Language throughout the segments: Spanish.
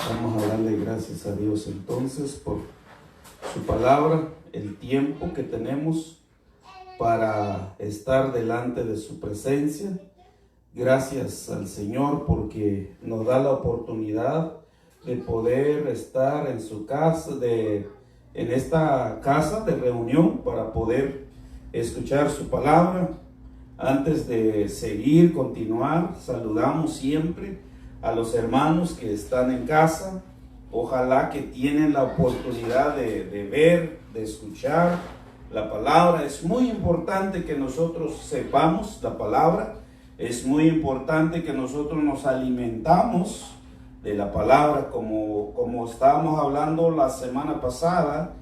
Vamos a darle gracias a Dios entonces por su palabra, el tiempo que tenemos para estar delante de su presencia. Gracias al Señor porque nos da la oportunidad de poder estar en su casa, en esta casa de reunión para poder escuchar su palabra. Antes de continuar, saludamos siempre a los hermanos que están en casa. Ojalá que tienen la oportunidad de ver, de escuchar la palabra. Es muy importante que nosotros sepamos la palabra. Es muy importante que nosotros nos alimentamos de la palabra, como estábamos hablando la semana pasada,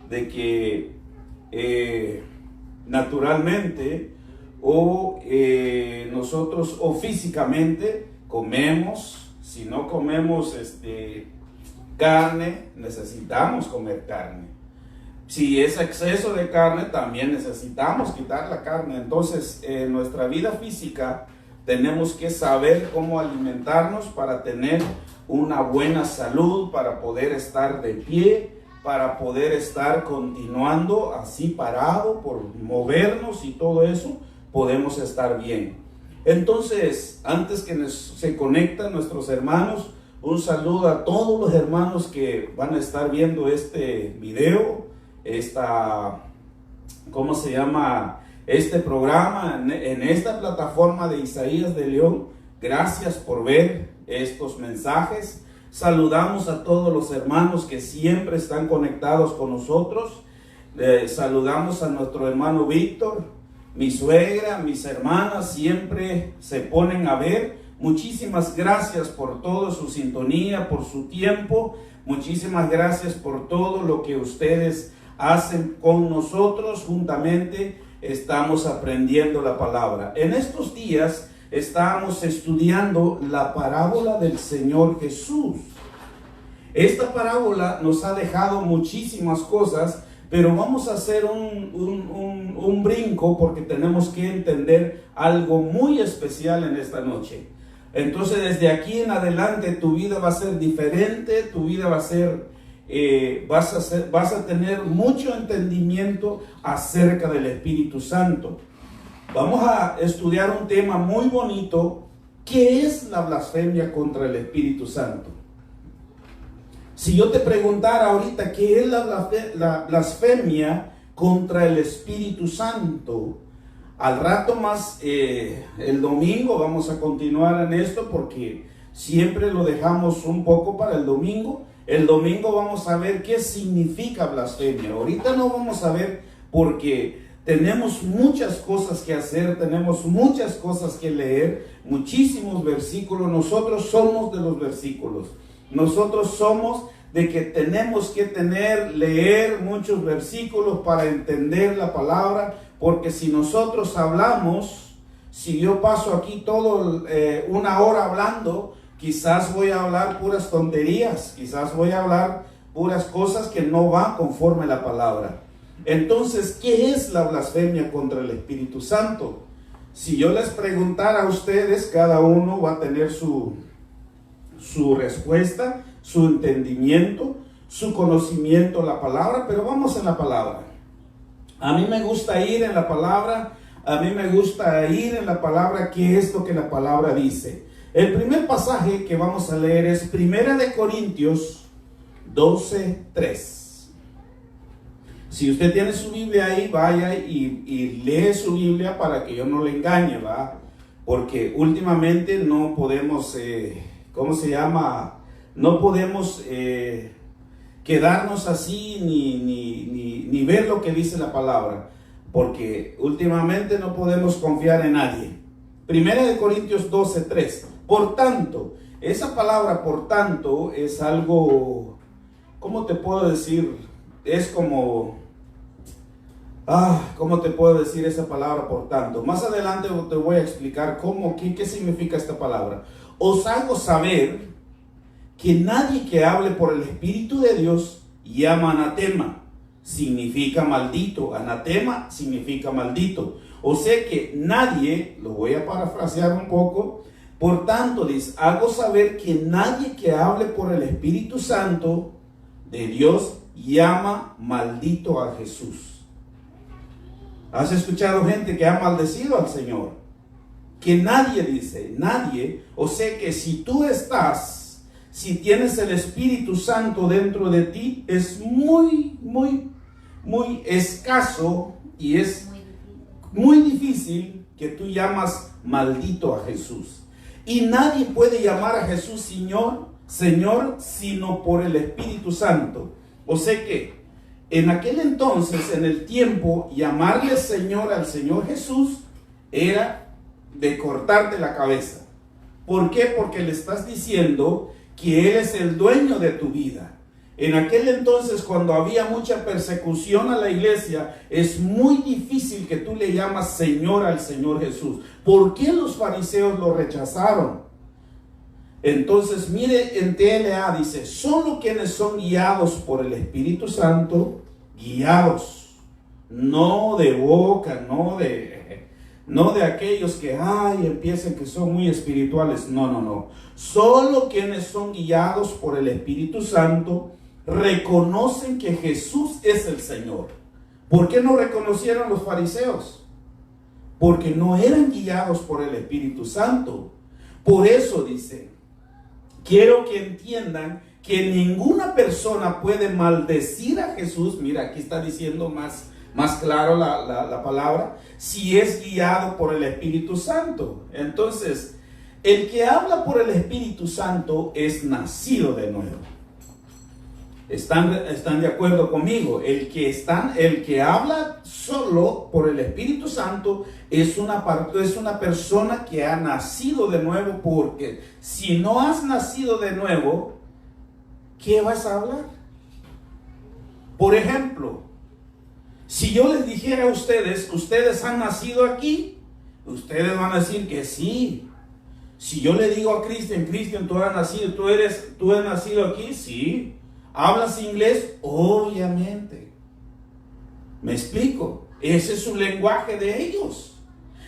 de que naturalmente nosotros físicamente comemos. Si no comemos carne, necesitamos comer carne. Si es exceso de carne, también necesitamos quitar la carne. Entonces, en nuestra vida física tenemos que saber cómo alimentarnos para tener una buena salud, para poder estar de pie, para poder estar continuando así parado, por movernos y todo eso, podemos estar bien. Entonces, antes que se conectan nuestros hermanos, un saludo a todos los hermanos que van a estar viendo este video, ¿cómo se llama? Este programa en esta plataforma de Isaías de León. Gracias por ver estos mensajes. Saludamos a todos los hermanos que siempre están conectados con nosotros. Saludamos a nuestro hermano Víctor. Mi suegra, mis hermanas siempre se ponen a ver. Muchísimas gracias por toda su sintonía, por su tiempo. Muchísimas gracias por todo lo que ustedes hacen con nosotros. Juntamente estamos aprendiendo la palabra. En estos días estamos estudiando la parábola del Señor Jesús. Esta parábola nos ha dejado muchísimas cosas, pero vamos a hacer un brinco porque tenemos que entender algo muy especial en esta noche. Entonces, desde aquí en adelante tu vida va a ser diferente, tu vida va a ser, vas a tener mucho entendimiento acerca del Espíritu Santo. Vamos a estudiar un tema muy bonito. ¿Qué es la blasfemia contra el Espíritu Santo? Si yo te preguntara ahorita qué es la blasfemia contra el Espíritu Santo, al rato más, el domingo vamos a continuar en esto porque siempre lo dejamos un poco para el domingo. El domingo vamos a ver qué significa blasfemia. Ahorita no vamos a ver porque tenemos muchas cosas que hacer, tenemos muchas cosas que leer, muchísimos versículos. Nosotros somos de los versículos. Nosotros somos de que tenemos que leer muchos versículos para entender la palabra, porque si nosotros hablamos, si yo paso aquí una hora hablando, quizás voy a hablar puras tonterías, quizás voy a hablar puras cosas que no van conforme a la palabra. Entonces, ¿qué es la blasfemia contra el Espíritu Santo? Si yo les preguntara a ustedes, cada uno va a tener su respuesta, su entendimiento, su conocimiento de la palabra, pero vamos en la palabra. A mí me gusta ir en la palabra, qué es lo que la palabra dice. El primer pasaje que vamos a leer es 1 Corintios 12:3. Si usted tiene su Biblia ahí, vaya y lee su Biblia para que yo no le engañe, ¿va? Porque últimamente no podemos, no podemos quedarnos así ni ver lo que dice la palabra, porque últimamente no podemos confiar en nadie. 1 Corintios 12:3. Por tanto, esa palabra por tanto es algo, ¿cómo te puedo decir? Es como, ¿cómo te puedo decir esa palabra por tanto? Más adelante te voy a explicar qué significa esta palabra. Os hago saber que nadie que hable por el Espíritu de Dios llama anatema, significa maldito. Anatema significa maldito. O sea que nadie, lo voy a parafrasear un poco, Por tanto, dice, hago saber que nadie que hable por el Espíritu Santo de Dios llama maldito a Jesús. ¿Has escuchado gente que ha maldecido al Señor? Que nadie dice, nadie. O sea que si tú si tienes el Espíritu Santo dentro de ti, es muy escaso y es muy difícil que tú llamas maldito a Jesús. Y nadie puede llamar a Jesús Señor, sino por el Espíritu Santo. O sea que en aquel entonces, en el tiempo, llamarle Señor al Señor Jesús era de cortarte la cabeza. ¿Por qué? Porque le estás diciendo que Él es el dueño de tu vida. En aquel entonces, cuando había mucha persecución a la iglesia, es muy difícil que tú le llamas Señor al Señor Jesús. ¿Por qué los fariseos lo rechazaron? Entonces, mire, en TLA dice, solo quienes son guiados por el Espíritu Santo, guiados, no de boca, no de aquellos que, empiezan que son muy espirituales. No. Solo quienes son guiados por el Espíritu Santo reconocen que Jesús es el Señor. ¿Por qué no reconocieron los fariseos? Porque no eran guiados por el Espíritu Santo. Por eso dice, quiero que entiendan que ninguna persona puede maldecir a Jesús. Mira, aquí está diciendo más claro la palabra, si es guiado por el Espíritu Santo. Entonces, el que habla por el Espíritu Santo es nacido de nuevo. ¿Están de acuerdo conmigo? El que habla solo por el Espíritu Santo es una persona que ha nacido de nuevo, porque si no has nacido de nuevo, ¿qué vas a hablar? Por ejemplo, si yo les dijera a ustedes han nacido aquí, ustedes van a decir que sí. Si yo le digo a Cristian, tú has nacido aquí, sí. ¿Hablas inglés? Obviamente. ¿Me explico? Ese es su lenguaje de ellos.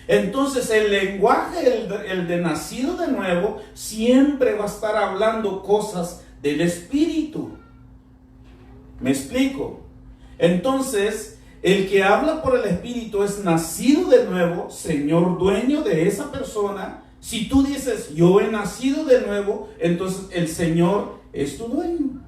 Entonces el lenguaje, el de nacido de nuevo, siempre va a estar hablando cosas del Espíritu. ¿Me explico? Entonces, el que habla por el Espíritu es nacido de nuevo, Señor dueño de esa persona. Si tú dices, yo he nacido de nuevo, entonces el Señor es tu dueño.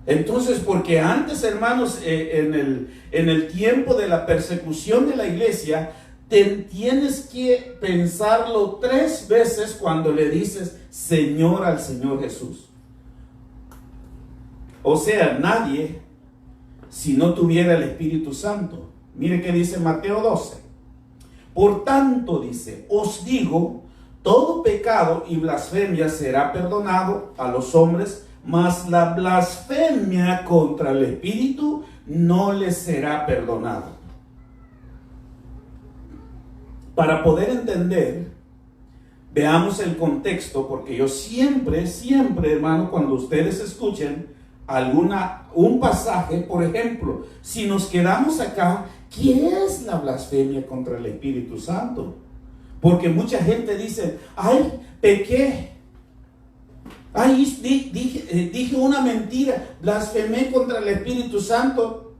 Entonces, porque antes, hermanos, en el tiempo de la persecución de la iglesia, tienes que pensarlo 3 veces cuando le dices Señor al Señor Jesús. O sea, nadie, si no tuviera el Espíritu Santo. Mire que dice Mateo 12. Por tanto, dice, os digo, todo pecado y blasfemia será perdonado a los hombres, mas la blasfemia contra el Espíritu no les será perdonada. Para poder entender, veamos el contexto, porque yo siempre, hermano, cuando ustedes escuchen un pasaje, por ejemplo, si nos quedamos acá, ¿qué es la blasfemia contra el Espíritu Santo? Porque mucha gente dice, pequé. Dije una mentira, blasfemé contra el Espíritu Santo.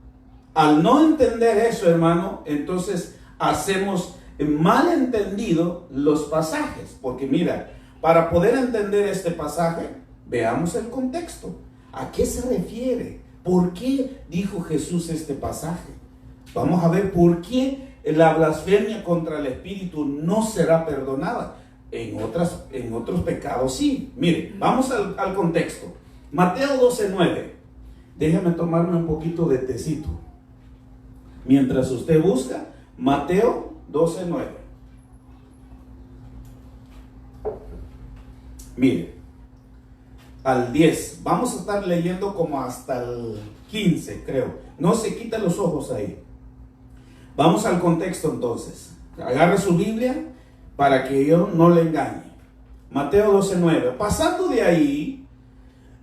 Al no entender eso, hermano, entonces hacemos mal entendido los pasajes. Porque mira, para poder entender este pasaje, veamos el contexto. ¿A qué se refiere? ¿Por qué dijo Jesús este pasaje? Vamos a ver por qué la blasfemia contra el Espíritu no será perdonada. En otros pecados sí. Mire, vamos al contexto. Mateo 12:9. Déjame tomarme un poquito de tecito mientras usted busca. Mateo 12:9. Mire, al 10. Vamos a estar leyendo como hasta el 15, creo. No se quita los ojos ahí. Vamos al contexto entonces. Agarre su Biblia para que yo no le engañe. Mateo 12:9. Pasando de ahí,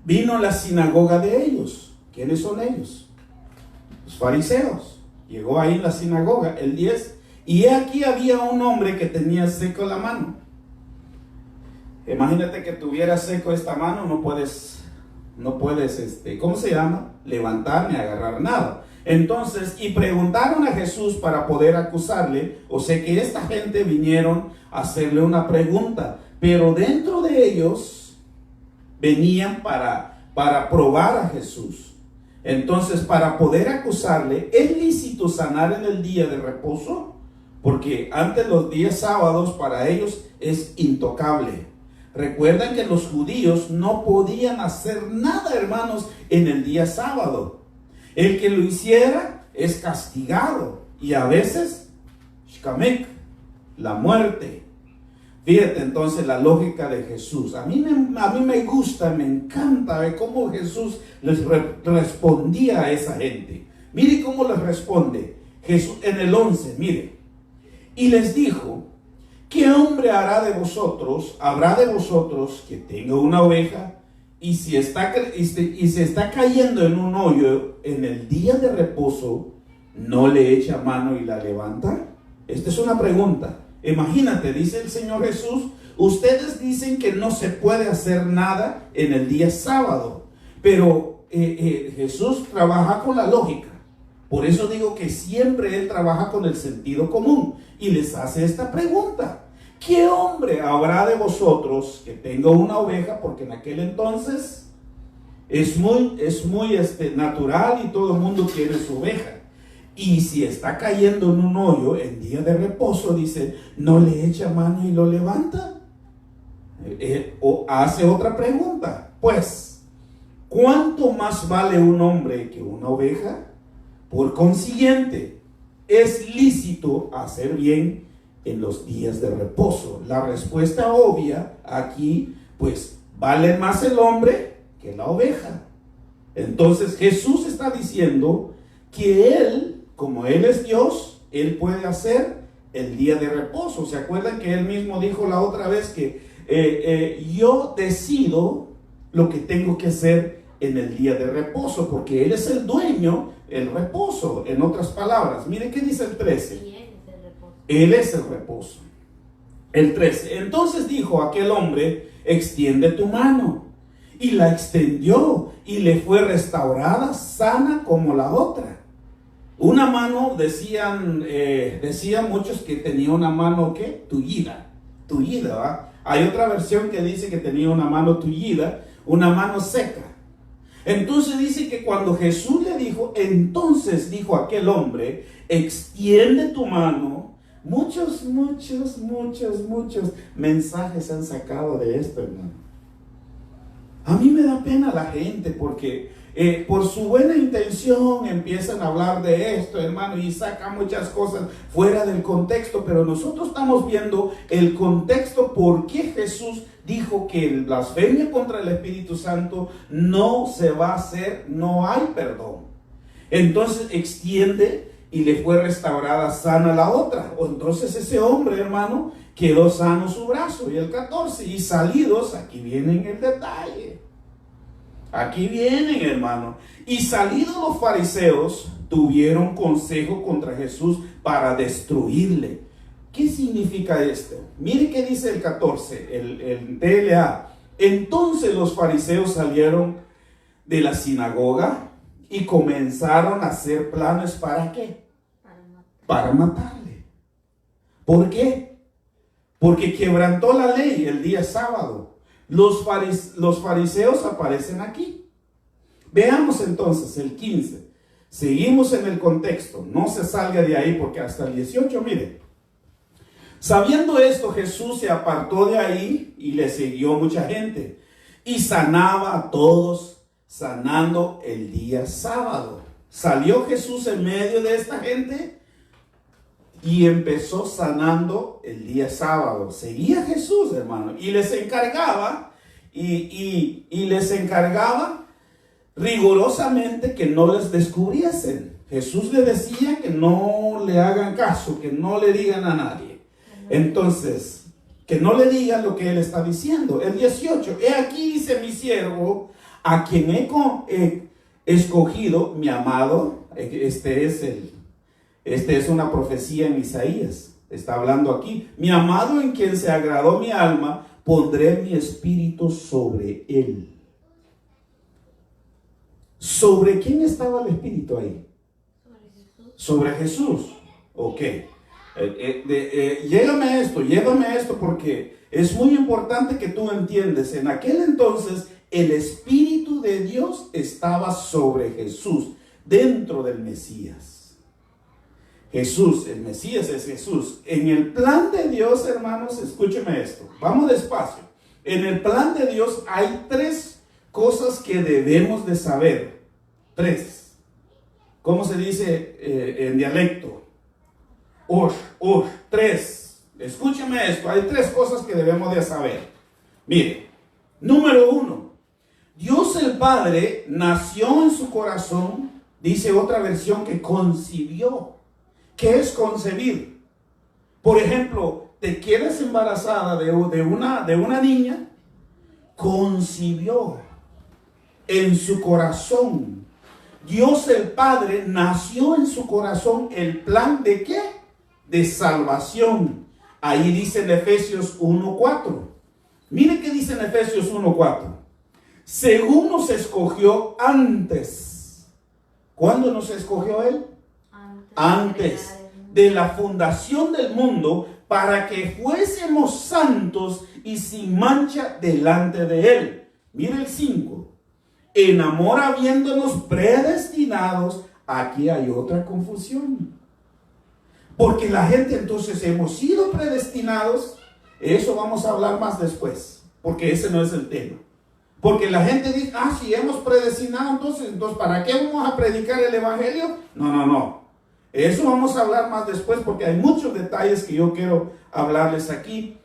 vino la sinagoga de ellos. ¿Quiénes son ellos? Los fariseos. Llegó ahí la sinagoga, el 10. Y aquí había un hombre que tenía seco la mano. Imagínate que tuviera seco esta mano, no puedes, ¿cómo se llama? Levantar ni agarrar nada. Entonces, y preguntaron a Jesús para poder acusarle. O sea que esta gente vinieron a hacerle una pregunta, pero dentro de ellos venían para probar a Jesús. Entonces, para poder acusarle, ¿es lícito sanar en el día de reposo? Porque antes los días sábados para ellos es intocable. Recuerdan que los judíos no podían hacer nada, hermanos, en el día sábado. El que lo hiciera es castigado. Y a veces, shkamek, la muerte. Fíjate entonces la lógica de Jesús. A mí me gusta, me encanta ver cómo Jesús les respondía a esa gente. Mire cómo les responde Jesús en el 11, mire. Y les dijo: ¿qué hombre habrá de vosotros que tenga una oveja y si se está cayendo en un hoyo en el día de reposo, no le echa mano y la levanta? Esta es una pregunta. Imagínate, dice el Señor Jesús, ustedes dicen que no se puede hacer nada en el día sábado, pero Jesús trabaja con la lógica. Por eso digo que siempre Él trabaja con el sentido común y les hace esta pregunta: ¿qué hombre habrá de vosotros que tenga una oveja? Porque en aquel entonces es muy natural y todo el mundo tiene su oveja. Y si está cayendo en un hoyo en día de reposo, dice, ¿no le echa mano y lo levanta? O hace otra pregunta. Pues, ¿cuánto más vale un hombre que una oveja? Por consiguiente, es lícito hacer bien en los días de reposo. La respuesta obvia aquí, pues, vale más el hombre que la oveja. Entonces Jesús está diciendo que Él, como Él es Dios, Él puede hacer el día de reposo. ¿Se acuerdan que Él mismo dijo la otra vez que yo decido lo que tengo que hacer en el día de reposo? Porque Él es el dueño del reposo. En otras palabras, mire qué dice el 13. Él es el reposo. El 13. Entonces dijo aquel hombre: extiende tu mano. Y la extendió y le fue restaurada sana como la otra. Una mano, decían muchos que tenía una mano, ¿qué? Tullida, ¿va? Hay otra versión que dice que tenía una mano tullida, una mano seca. Entonces dice que cuando Jesús le dijo, entonces dijo aquel hombre: extiende tu mano. Muchos mensajes se han sacado de esto, hermano. A mí me da pena la gente porque por su buena intención empiezan a hablar de esto, hermano, y sacan muchas cosas fuera del contexto, pero nosotros estamos viendo el contexto por qué Jesús dijo que el blasfemia contra el Espíritu Santo no se va a hacer, no hay perdón. Entonces extiende y le fue restaurada sana la otra. O entonces ese hombre, hermano, quedó sano su brazo. Y el 14, y salidos, aquí viene el detalle. Aquí vienen, hermano. Y salidos los fariseos, tuvieron consejo contra Jesús para destruirle. ¿Qué significa esto? Mire qué dice el 14, el TLA. Entonces los fariseos salieron de la sinagoga y comenzaron a hacer planes. ¿Para qué? Para matarle. ¿Por qué? Porque quebrantó la ley el día sábado. Los fariseos aparecen aquí. Veamos entonces el 15. Seguimos en el contexto. No se salga de ahí porque hasta el 18, mire. Sabiendo esto, Jesús se apartó de ahí y le siguió mucha gente. Y sanaba a todos, sanando el día sábado. Salió Jesús en medio de esta gente y empezó sanando el día sábado. Seguía Jesús, hermano, y les encargaba les encargaba rigurosamente que no les descubriesen. Jesús le decía que no le hagan caso, que no le digan a nadie. Entonces, que no le digan lo que él está diciendo. El 18, he aquí, dice mi siervo, a quien he escogido, mi amado. Este es Esta es una profecía en Isaías. Está hablando aquí. Mi amado en quien se agradó mi alma, pondré mi espíritu sobre él. ¿Sobre quién estaba el espíritu ahí? Sobre Jesús. Ok. Llévame esto porque es muy importante que tú entiendas. En aquel entonces el Espíritu de Dios estaba sobre Jesús, dentro del Mesías. Jesús, el Mesías es Jesús. En el plan de Dios, hermanos, escúcheme esto. Vamos despacio. En el plan de Dios hay tres cosas que debemos de saber. Tres. ¿Cómo se dice en dialecto? Tres. Escúcheme esto. Hay tres cosas que debemos de saber. Mire, número uno. Dios el Padre nació en su corazón, dice otra versión, que concibió. ¿Qué es concebir? Por ejemplo, te quedas embarazada de una niña, concibió en su corazón. Dios el Padre nació en su corazón el plan de ¿qué? De salvación. Ahí dice en Efesios 1:4. Mire qué dice en Efesios 1:4. Según nos escogió antes. ¿Cuándo nos escogió Él? Antes de la fundación del mundo, para que fuésemos santos y sin mancha delante de Él. Mire el 5. En amor habiéndonos predestinados. Aquí hay otra confusión. Porque la gente entonces hemos sido predestinados. Eso vamos a hablar más después, porque ese no es el tema. Porque la gente dice, si hemos predestinado, entonces ¿para qué vamos a predicar el evangelio? No. Eso vamos a hablar más después, porque hay muchos detalles que yo quiero hablarles aquí.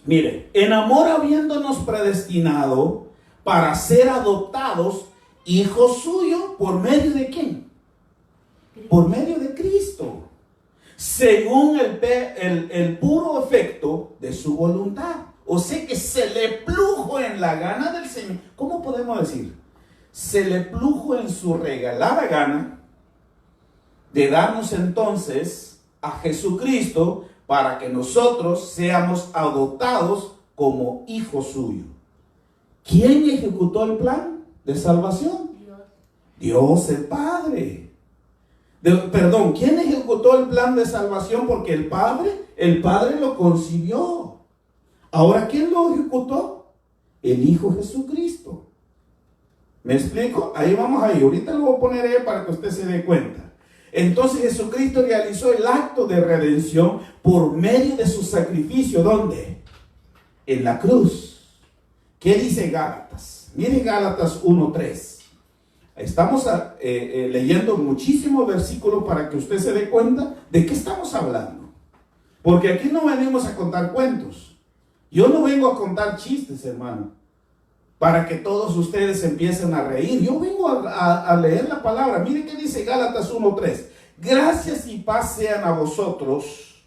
Mire, en amor habiéndonos predestinado para ser adoptados hijos suyos, ¿por medio de quién? Por medio de Cristo, según el puro efecto de su voluntad. O sea que se le plujo en la gana del Señor. ¿Cómo podemos decir? Se le plujo en su regalada gana de darnos entonces a Jesucristo para que nosotros seamos adoptados como hijos suyos. ¿Quién ejecutó el plan de salvación? Dios el Padre. ¿Quién ejecutó el plan de salvación? Porque el Padre lo concibió. Ahora, ¿quién lo ejecutó? El Hijo Jesucristo. ¿Me explico? Ahí vamos ahí. Ahorita lo voy a poner ahí para que usted se dé cuenta. Entonces Jesucristo realizó el acto de redención por medio de su sacrificio. ¿Dónde? En la cruz. ¿Qué dice Gálatas? Miren Gálatas 1:3. Estamos leyendo muchísimos versículos para que usted se dé cuenta de qué estamos hablando. Porque aquí no venimos a contar cuentos. Yo no vengo a contar chistes, hermano, para que todos ustedes empiecen a reír. Yo vengo a leer la palabra. Mire qué dice Gálatas 1:3. Gracias y paz sean a vosotros,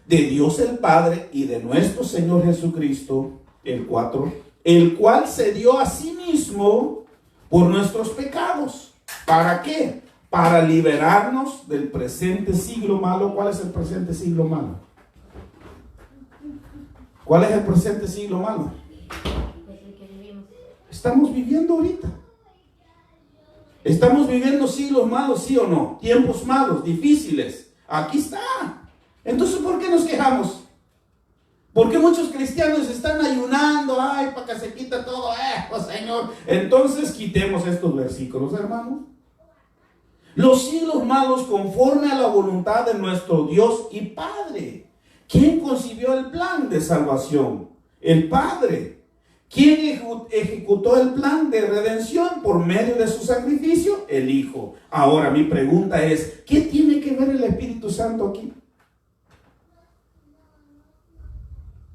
de Dios el Padre y de nuestro Señor Jesucristo, el 4, el cual se dio a sí mismo por nuestros pecados. ¿Para qué? Para liberarnos del presente siglo malo. ¿Cuál es el presente siglo malo? ¿Cuál es el presente siglo malo? Estamos viviendo ahorita. Estamos viviendo siglos malos, ¿sí o no? Tiempos malos, difíciles. Aquí está. Entonces, ¿por qué nos quejamos? ¿Por qué muchos cristianos están ayunando? Para que se quita todo Señor. Entonces, quitemos estos versículos, hermanos. Los siglos malos conforme a la voluntad de nuestro Dios y Padre. ¿Quién concibió el plan de salvación? El Padre. ¿Quién ejecutó el plan de redención por medio de su sacrificio? El Hijo. Ahora mi pregunta es, ¿qué tiene que ver el Espíritu Santo aquí?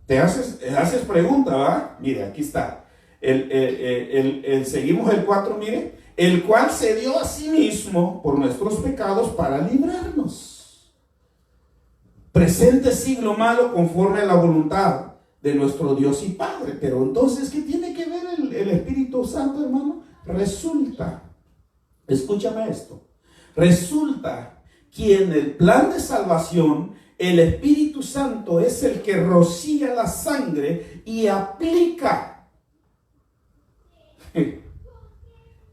Te haces pregunta, ¿va? Mire, aquí está. Seguimos el 4, mire. El cual se dio a sí mismo por nuestros pecados para librarnos. Presente siglo malo conforme a la voluntad de nuestro Dios y Padre. Pero entonces, ¿qué tiene que ver el Espíritu Santo, hermano? Resulta, escúchame esto, resulta que en el plan de salvación el Espíritu Santo es el que rocía la sangre y aplica. Él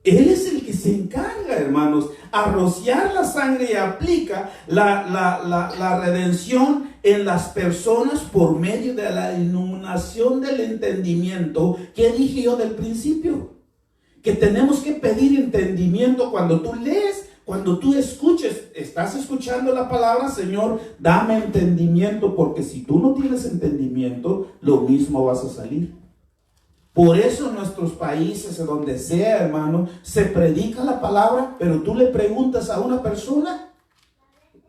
es el que se encarga, hermanos, a rociar la sangre y aplica la redención en las personas por medio de la iluminación del entendimiento que dije yo del principio. Que tenemos que pedir entendimiento cuando tú lees, cuando tú escuches, estás escuchando la palabra, Señor, dame entendimiento, porque si tú no tienes entendimiento, lo mismo vas a salir. Por eso en nuestros países, en donde sea, hermano, se predica la palabra, pero tú le preguntas a una persona,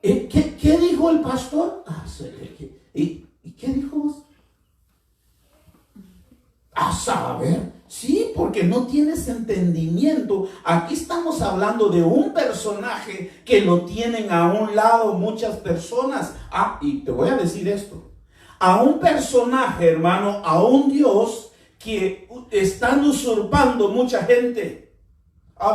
¿qué dijo el pastor? ¿Y qué dijo vos? A saber, sí, porque no tienes entendimiento. Aquí estamos hablando de un personaje que lo tienen a un lado muchas personas. Y te voy a decir esto. A un personaje, hermano, a un Dios que están usurpando mucha gente.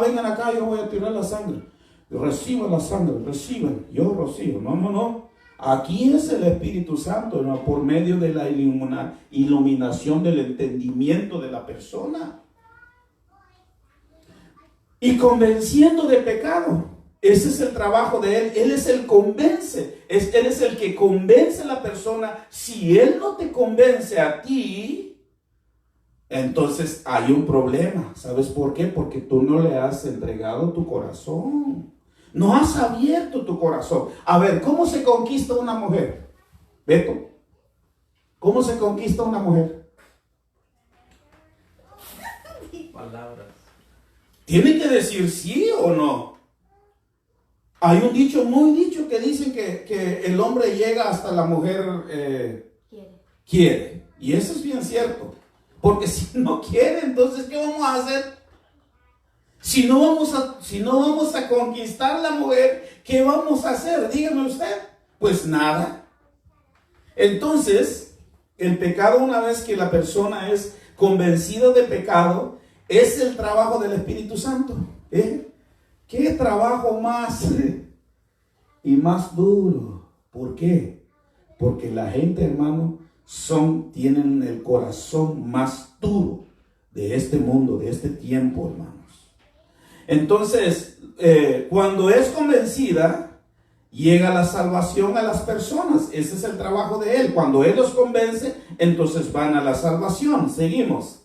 Vengan acá, yo voy a tirar la sangre. Reciban la sangre, reciban. Yo recibo. No. Aquí es el Espíritu Santo, ¿no? Por medio de la iluminación del entendimiento de la persona. Y convenciendo de pecado. Ese es el trabajo de Él. Él es el convence. Él es el que convence a la persona. Si Él no te convence a ti, entonces hay un problema. ¿Sabes por qué? Porque tú no le has entregado tu corazón. No has abierto tu corazón. A ver, ¿cómo se conquista una mujer? Beto, ¿cómo se conquista una mujer? Palabras. Tiene que decir sí o no. Hay un dicho, muy dicho, que dicen que el hombre llega hasta la mujer quiere. Y eso es bien cierto. Porque si no quiere, entonces ¿qué vamos a hacer? Si no vamos a conquistar la mujer, ¿qué vamos a hacer? Dígame usted. Pues nada. Entonces, el pecado, una vez que la persona es convencida de pecado, es el trabajo del Espíritu Santo. ¿Qué trabajo más y más duro? ¿Por qué? Porque la gente, hermano, tienen el corazón más duro de este mundo, de este tiempo, hermanos. Entonces, cuando es convencida, llega la salvación a las personas. Ese es el trabajo de Él. Cuando Él los convence, entonces van a la salvación. Seguimos.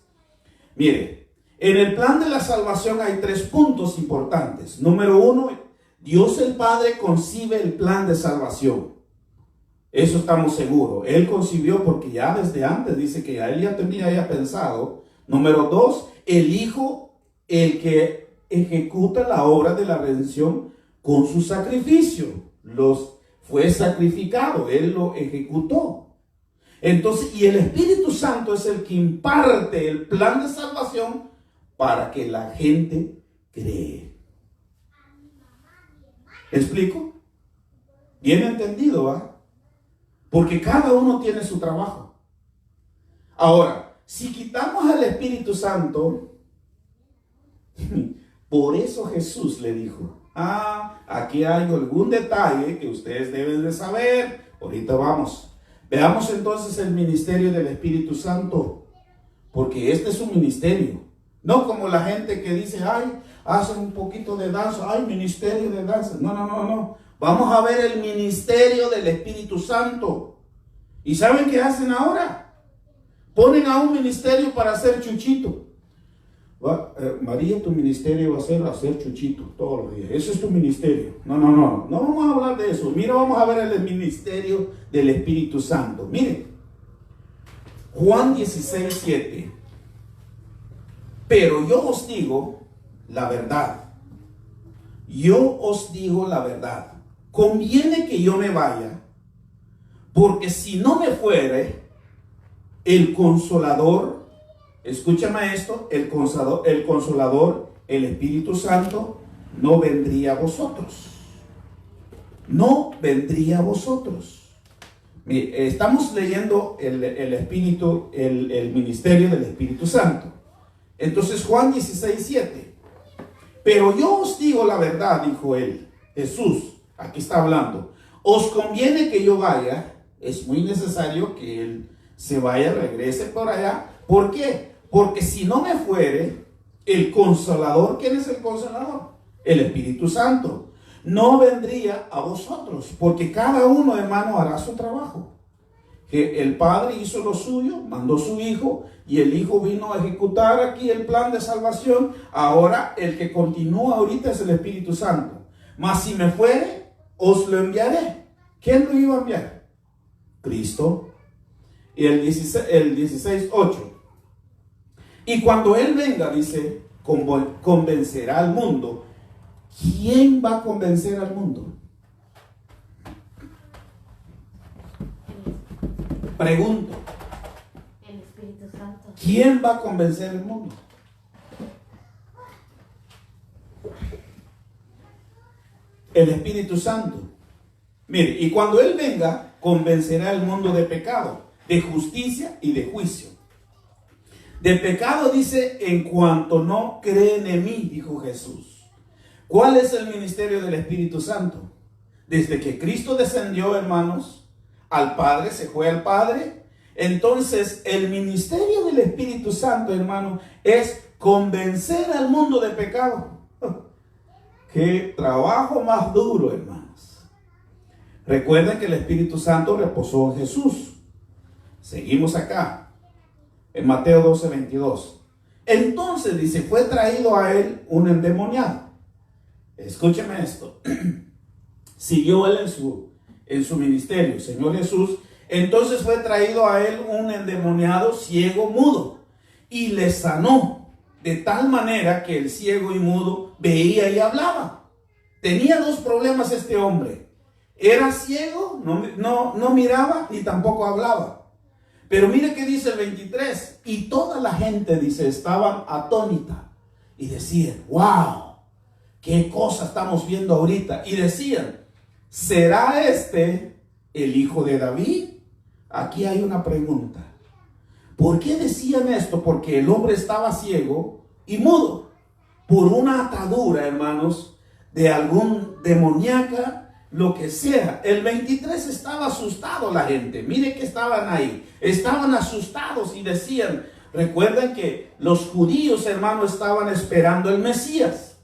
Mire, en el plan de la salvación hay 3 puntos importantes. Número 1, Dios el Padre concibe el plan de salvación. Eso estamos seguros. Él concibió porque ya desde antes dice que Él ya tenía ya pensado. Número 2, el Hijo, el que ejecuta la obra de la redención con su sacrificio. Fue sacrificado, Él lo ejecutó. Entonces, y el Espíritu Santo es el que imparte el plan de salvación para que la gente cree. ¿Explico? Bien entendido, ¿va? Porque cada uno tiene su trabajo. Ahora, si quitamos al Espíritu Santo, por eso Jesús le dijo, aquí hay algún detalle que ustedes deben de saber. Ahorita vamos. Veamos entonces el ministerio del Espíritu Santo, porque este es un ministerio. No como la gente que dice, hacen un poquito de danza, ministerio de danza. No. Vamos a ver el ministerio del Espíritu Santo. ¿Y saben qué hacen ahora? Ponen a un ministerio para hacer chuchito. María, tu ministerio va a ser hacer chuchito todos los días. Ese es tu ministerio. No vamos a hablar de eso. Mira, vamos a ver el ministerio del Espíritu Santo. Miren, Juan 16:7. Pero yo os digo la verdad. Yo os digo la verdad. Conviene que yo me vaya, porque si no me fuere, el Consolador, escúchame esto, el Consolador, el Espíritu Santo, no vendría a vosotros. No vendría a vosotros. Mire, estamos leyendo el ministerio del Espíritu Santo. Entonces Juan 16:7. Pero yo os digo la verdad, dijo él, Jesús, Aquí está hablando. Os conviene que yo vaya. Es muy necesario que él se vaya, regrese por allá. ¿Por qué? Porque si no me fuere, el Consolador, ¿quién es el Consolador? El Espíritu Santo. No vendría a vosotros, porque cada uno, hermano, hará su trabajo. Que el Padre hizo lo suyo, mandó su Hijo, y el Hijo vino a ejecutar aquí el plan de salvación. Ahora el que continúa ahorita es el Espíritu Santo. Mas si me fuere, os lo enviaré. ¿Quién lo iba a enviar? Cristo. Y el 16:8. Y cuando Él venga, dice, convencerá al mundo. ¿Quién va a convencer al mundo? Pregunto. El Espíritu Santo. ¿Quién va a convencer al mundo? El Espíritu Santo. Mire, y cuando Él venga, convencerá al mundo de pecado, de justicia y de juicio. De pecado dice, en cuanto no creen en mí, dijo Jesús. ¿Cuál es el ministerio del Espíritu Santo? Desde que Cristo descendió, hermanos, al Padre, se fue al Padre. Entonces, el ministerio del Espíritu Santo, hermano, es convencer al mundo de pecado. Qué trabajo más duro, hermanos. Recuerden que el Espíritu Santo reposó en Jesús. Seguimos acá, en Mateo 12:22. Entonces, dice, fue traído a él un endemoniado. Escúcheme esto. Siguió él en su ministerio, Señor Jesús. Entonces fue traído a él un endemoniado ciego, mudo, y le sanó de tal manera que el ciego y mudo veía y hablaba. Tenía dos problemas este hombre. Era ciego, no miraba ni tampoco hablaba. Pero mire que dice el 23. Y toda la gente, dice, estaban atónita y decían, wow, qué cosa estamos viendo ahorita. Y decían, ¿será este el hijo de David? Aquí hay una pregunta. ¿Por qué decían esto? Porque el hombre estaba ciego y mudo por una atadura, hermanos, de algún demoníaca, lo que sea. El 23 estaba asustado la gente. Mire que estaban ahí. Estaban asustados y decían, recuerden que los judíos, hermanos, estaban esperando el Mesías.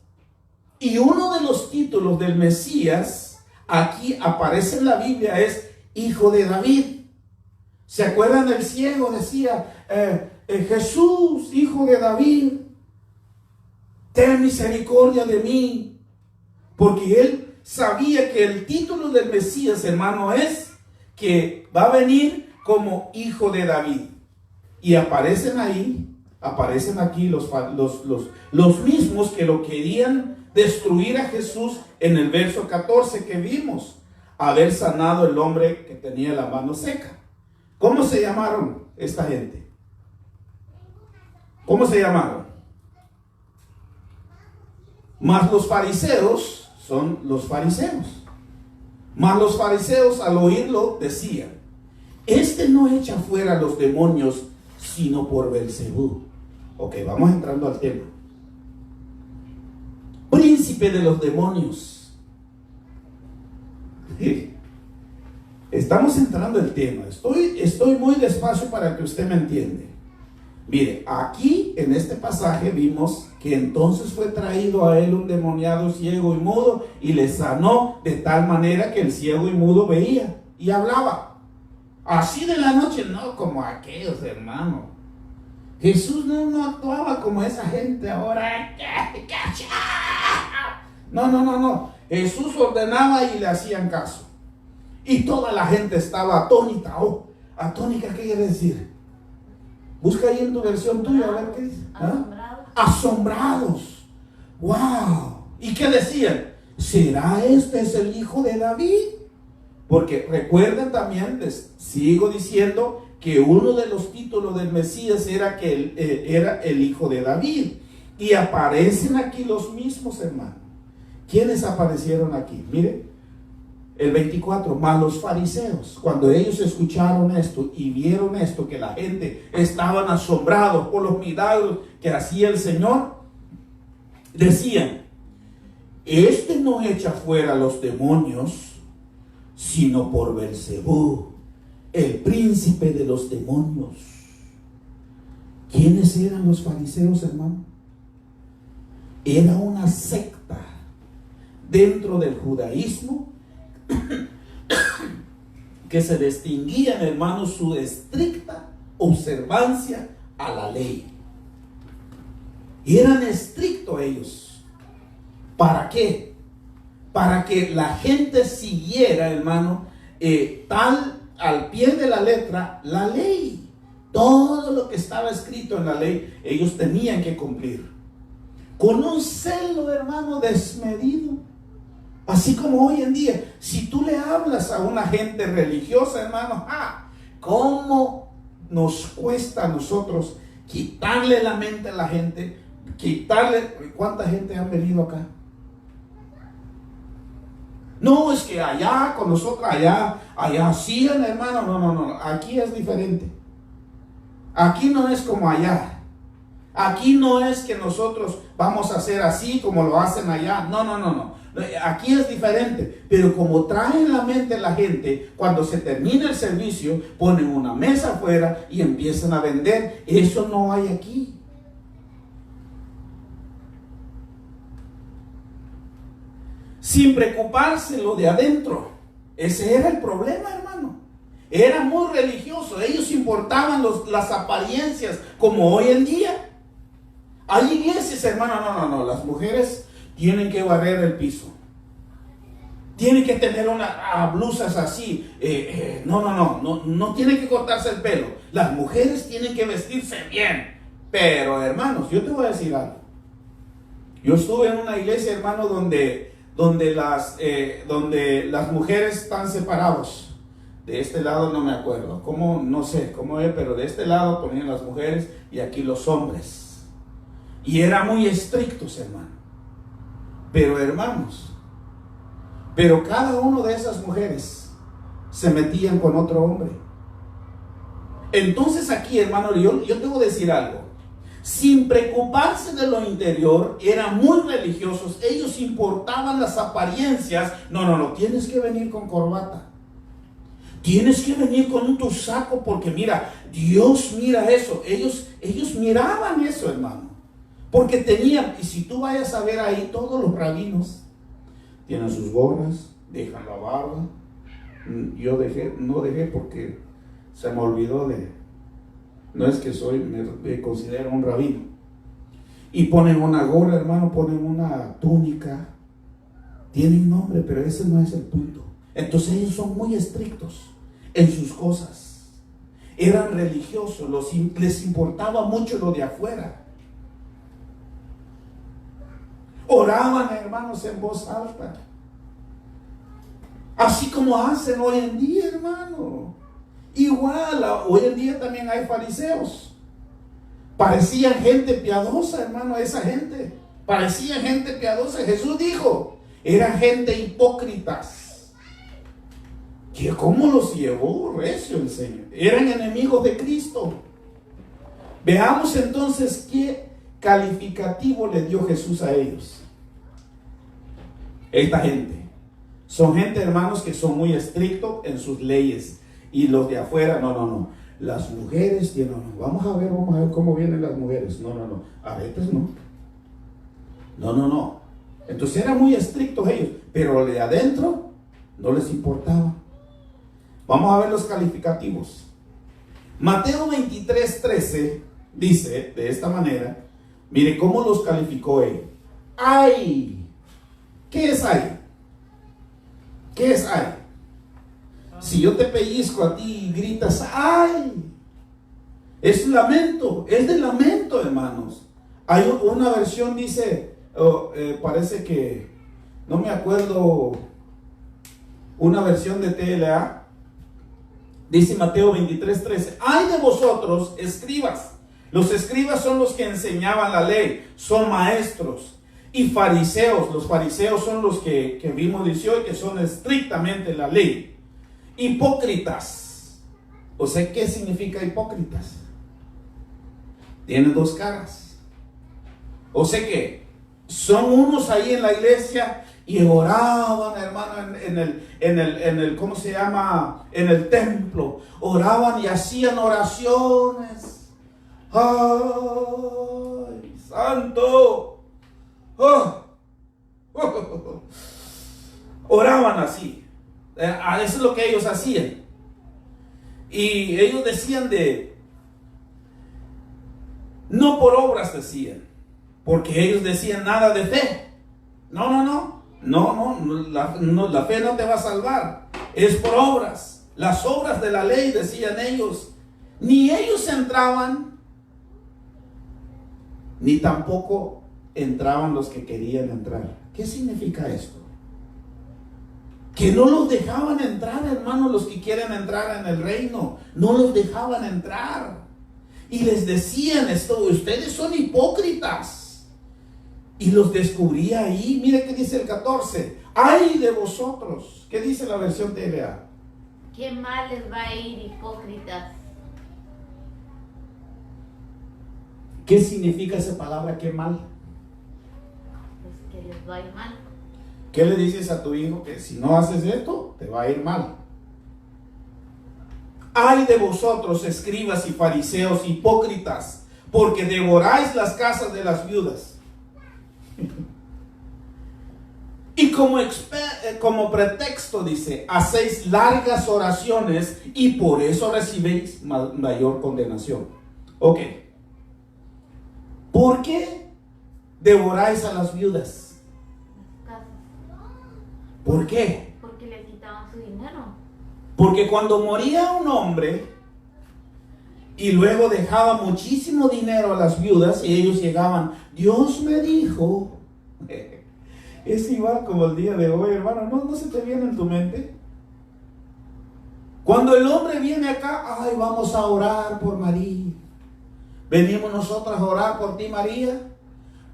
Y uno de los títulos del Mesías, aquí aparece en la Biblia, es Hijo de David. ¿Se acuerdan del ciego? Decía, Jesús, Hijo de David, ten misericordia de mí. Porque él sabía que el título del Mesías, hermano, es que va a venir como Hijo de David. Y aparecen aquí los mismos que lo querían destruir a Jesús en el verso 14 que vimos, haber sanado el hombre que tenía la mano seca. ¿Cómo se llamaron esta gente? ¿Cómo se llamaron? Más los fariseos son los fariseos. Más los fariseos al oírlo decían, este no echa fuera a los demonios sino por Belzebú. Ok, vamos entrando al tema. Príncipe de los demonios. Estamos entrando al tema. Estoy muy despacio para que usted me entienda. Mire, aquí en este pasaje vimos que entonces fue traído a él un endemoniado ciego y mudo y le sanó de tal manera que el ciego y mudo veía y hablaba. Así de la noche, no como aquellos, hermanos. Jesús no actuaba como esa gente ahora. No. Jesús ordenaba y le hacían caso. Y toda la gente estaba atónita. Atónica, ¿qué quiere decir? Busca ahí en tu versión tuya a ver qué dice. Asombrados. Wow. ¿Y qué decían? ¿Será este es el hijo de David? Porque recuerden también, les sigo diciendo que uno de los títulos del Mesías era que él era el hijo de David. Y aparecen aquí los mismos, hermanos. ¿Quiénes aparecieron aquí? Mire, el 24, más los fariseos, cuando ellos escucharon esto y vieron esto, que la gente estaban asombrados por los milagros que hacía el Señor, decían, Este no echa fuera los demonios, sino por Belcebú, el príncipe de los demonios. ¿Quiénes eran los fariseos, hermano? Era una secta dentro del judaísmo que se distinguía, hermano, su estricta observancia a la ley. Y eran estrictos ellos. ¿Para qué? Para que la gente siguiera, hermano, tal al pie de la letra, la ley. Todo lo que estaba escrito en la ley, ellos tenían que cumplir. Con un celo, hermano, desmedido. Así como hoy en día, si tú le hablas a una gente religiosa, hermano, ¿cómo nos cuesta a nosotros quitarle la mente a la gente? ¿Cuánta gente han venido acá? No, es que allá con nosotros, allá hacían, hermano. No, aquí es diferente. Aquí no es como allá. Aquí no es que nosotros vamos a hacer así como lo hacen allá. No. Aquí es diferente. Pero como traen la mente a la gente, cuando se termina el servicio, ponen una mesa afuera y empiezan a vender. Eso no hay aquí. Sin preocuparse lo de adentro. Ese era el problema, hermano. Era muy religioso. Ellos importaban las apariencias como hoy en día. Hay iglesias, hermano, no. Las mujeres tienen que barrer el piso. Tienen que tener blusas así. No tienen que cortarse el pelo. Las mujeres tienen que vestirse bien. Pero, hermanos, yo te voy a decir algo. Yo estuve en una iglesia, hermano, donde las mujeres están separados. De este lado no me acuerdo, no sé cómo es, pero de este lado ponían las mujeres y aquí los hombres. Y eran muy estrictos, hermano. Pero hermanos, cada una de esas mujeres se metían con otro hombre. Entonces aquí, hermano, yo te voy a decir algo. Sin preocuparse de lo interior, eran muy religiosos. Ellos importaban las apariencias. No, tienes que venir con corbata. Tienes que venir con tu saco porque mira, Dios mira eso. Ellos miraban eso, hermano. Porque tenían, y si tú vayas a ver ahí, todos los rabinos tienen sus gorras, dejan la barba. Yo no dejé porque se me olvidó no es que me considero un rabino. Y ponen una gorra, hermano, ponen una túnica. Tienen nombre, pero ese no es el punto. Entonces ellos son muy estrictos en sus cosas. Eran religiosos, les importaba mucho lo de afuera. Oraban, hermanos, en voz alta. Así como hacen hoy en día, hermano. Igual, hoy en día también hay fariseos. Parecían gente piadosa, hermano, esa gente. Parecían gente piadosa. Jesús dijo, eran gente hipócritas. ¿Cómo los llevó recio el Señor? Eran enemigos de Cristo. Veamos entonces qué calificativo le dio Jesús a ellos. Esta gente. Son gente, hermanos, que son muy estrictos en sus leyes. Y los de afuera, no. Las mujeres, vamos a ver cómo vienen las mujeres. No. Aretes no. No. Entonces eran muy estrictos ellos. Pero lo de adentro no les importaba. Vamos a ver los calificativos. Mateo 23:13 dice de esta manera. Mire cómo los calificó él. ¡Ay! ¿Qué es ay? ¿Qué es ay? Si yo te pellizco a ti y gritas ¡ay! Es lamento, es de lamento, hermanos. Hay una versión dice, parece que, no me acuerdo, una versión de TLA. Dice Mateo 23:13, ¡ay de vosotros, escribas! Los escribas son los que enseñaban la ley, son maestros. Y fariseos, los fariseos son los que vimos, dice hoy, que son estrictamente la ley. Hipócritas. O sea, ¿qué significa hipócritas? Tienen dos caras. O sea que son unos ahí en la iglesia y oraban, hermano, en el ¿cómo se llama? En el templo. Oraban y hacían oraciones. ¡Ay, santo! Oraban así. Eso es lo que ellos hacían. Y ellos decían no por obras decían, porque ellos decían nada de fe. No, la fe no te va a salvar, es por obras. Las obras de la ley, decían ellos, ni ellos entraban, ni tampoco entraban los que querían entrar. ¿Qué significa esto? Que no los dejaban entrar, hermanos, los que quieren entrar en el reino. No los dejaban entrar. Y les decían esto: ustedes son hipócritas. Y los descubría ahí. Mire qué dice el 14. ¡Ay de vosotros! ¿Qué dice la versión TLA? Qué mal les va a ir, hipócritas. ¿Qué significa esa palabra, qué mal? Pues que les va a ir mal. ¿Qué le dices a tu hijo? Que si no haces esto, te va a ir mal. ¡Ay de vosotros, escribas y fariseos hipócritas, porque devoráis las casas de las viudas! Y como pretexto, dice, hacéis largas oraciones y por eso recibéis mayor condenación. Ok. ¿Por qué devoráis a las viudas? ¿Por qué? Porque le quitaban su dinero. Porque cuando moría un hombre y luego dejaba muchísimo dinero a las viudas y ellos llegaban, Dios me dijo, es igual como el día de hoy, hermano, ¿no se te viene en tu mente? Cuando el hombre viene acá, ay, vamos a orar por María. Venimos nosotros a orar por ti, María,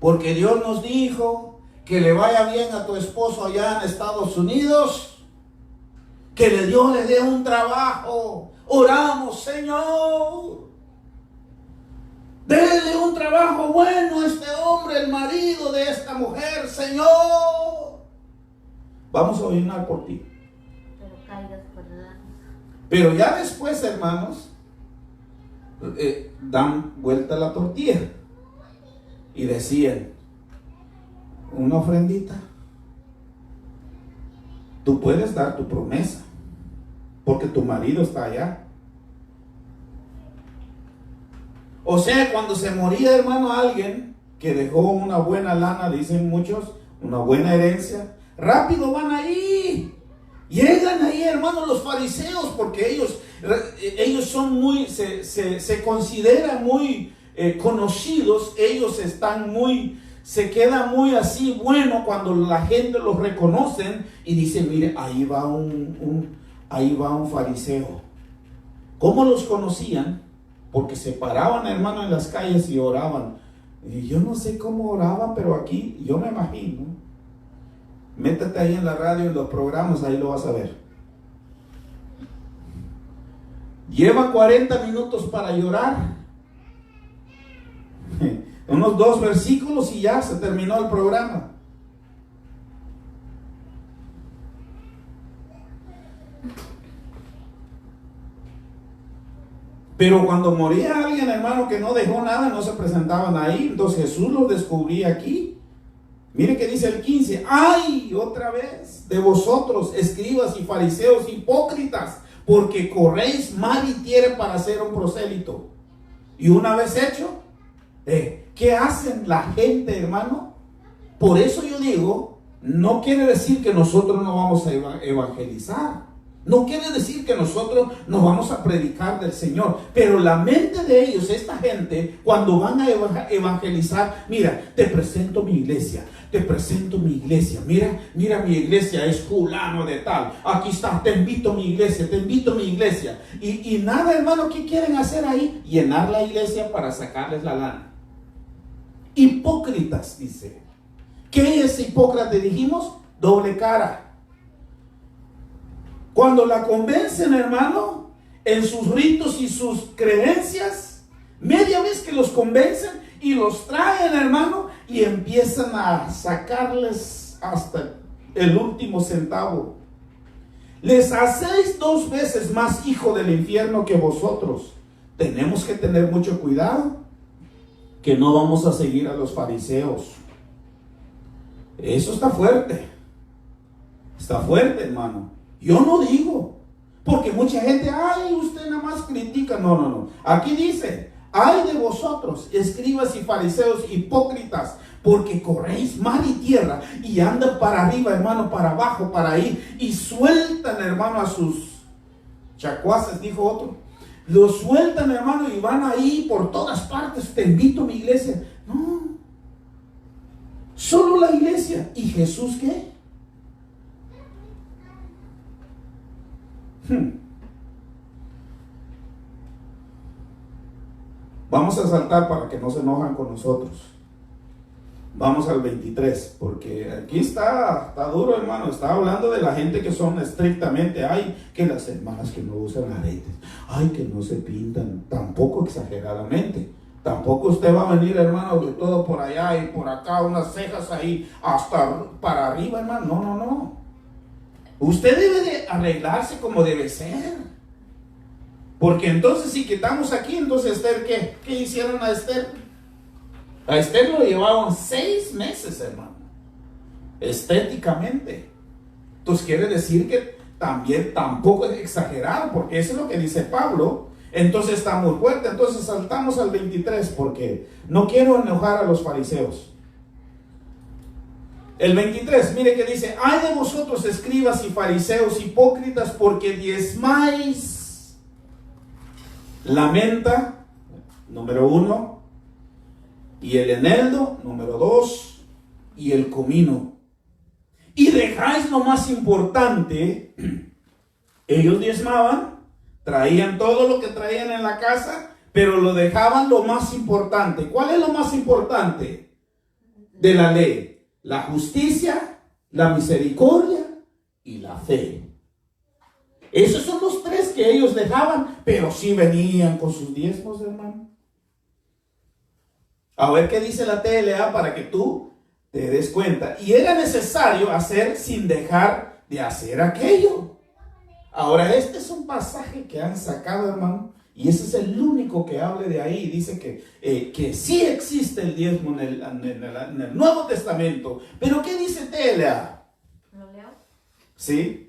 porque Dios nos dijo que le vaya bien a tu esposo allá en Estados Unidos, que Dios le dé un trabajo. Oramos, Señor, dele un trabajo bueno a este hombre, el marido de esta mujer, Señor. Vamos a orar por ti. Pero caigas por nada. Pero ya después, hermanos, dan vuelta la tortilla y decían, una ofrendita, tú puedes dar tu promesa porque tu marido está allá. O sea, cuando se moría, hermano, alguien que dejó una buena lana, dicen muchos, una buena herencia, rápido van ahí, llegan ahí, hermano, los fariseos, porque ellos son muy, se consideran muy conocidos, ellos están muy, se queda muy así bueno cuando la gente los reconoce y dice, mire, ahí va un fariseo. ¿Cómo los conocían? Porque se paraban, hermano, en las calles y oraban. Y yo no sé cómo oraban, pero aquí yo me imagino. Métete ahí en la radio, en los programas, ahí lo vas a ver. Lleva 40 minutos para llorar. Unos 2 versículos y ya se terminó el programa. Pero cuando moría alguien, hermano, que no dejó nada, no se presentaban ahí. Entonces Jesús los descubría aquí. Mire que dice el 15. ¡Ay! Otra vez de vosotros, escribas y fariseos hipócritas, porque corréis mar y tierra para hacer un prosélito. Y una vez hecho, ¿qué hacen la gente, hermano? Por eso yo digo, no quiere decir que nosotros no vamos a evangelizar. No quiere decir que nosotros nos vamos a predicar del Señor. Pero la mente de ellos, esta gente, cuando van a evangelizar, mira, te presento mi iglesia. Te presento mi iglesia. Mira mi iglesia es fulano de tal. Aquí está, te invito a mi iglesia, te invito a mi iglesia. Y nada, hermano, ¿qué quieren hacer ahí? Llenar la iglesia para sacarles la lana. Hipócritas, dice. ¿Qué es hipócrita? Dijimos, doble cara. Cuando la convencen, hermano, en sus ritos y sus creencias, media vez que los convencen y los traen, hermano, y empiezan empiezan a sacarles hasta el último centavo. Les hacéis 2 veces más hijo del infierno que vosotros. Tenemos que tener mucho cuidado, que no vamos a seguir a los fariseos. Eso está fuerte. Está fuerte, hermano. Yo no digo, porque mucha gente, ay, usted nada más critica. No, no, no. Aquí dice, ay de vosotros, escribas y fariseos hipócritas, porque corréis mar y tierra y andan para arriba, hermano, para abajo, para ir, y sueltan, hermano, a sus chacuaces, dijo otro. Los sueltan, hermano, y van ahí por todas partes. Te invito a mi iglesia. No, solo la iglesia. ¿Y Jesús qué? Vamos a saltar para que no se enojan con nosotros. Vamos al 23, porque aquí está duro, hermano. Está hablando de la gente que son estrictamente, ay, que las hermanas que no usan aretes, ay, que no se pintan, tampoco exageradamente. Tampoco usted va a venir, hermano, de todo por allá y por acá, unas cejas ahí, hasta para arriba, hermano. No, no, no. Usted debe de arreglarse como debe ser. Porque entonces si quitamos aquí, entonces Esther, ¿qué hicieron a Esther? A Esther lo llevaban 6 meses, hermano, estéticamente. Entonces quiere decir que también tampoco es exagerado, porque eso es lo que dice Pablo. Entonces está muy fuerte. Entonces saltamos al 23, porque no quiero enojar a los fariseos. El 23, mire que dice, ay de vosotros escribas y fariseos hipócritas, porque diezmáis la menta, número 1, y el eneldo, número 2, y el comino, y dejáis lo más importante. Ellos diezmaban, traían todo lo que traían en la casa, pero lo dejaban lo más importante. ¿Cuál es lo más importante de la ley? La justicia, la misericordia y la fe. Esos son los 3 que ellos dejaban, pero sí venían con sus diezmos, hermano. A ver qué dice la TLA para que tú te des cuenta. Y era necesario hacer sin dejar de hacer aquello. Ahora, este es un pasaje que han sacado, hermano, y ese es el único que hable de ahí. Dice que sí existe el diezmo en el Nuevo Testamento. Pero ¿qué dice TLA? ¿Lo leo? ¿Sí?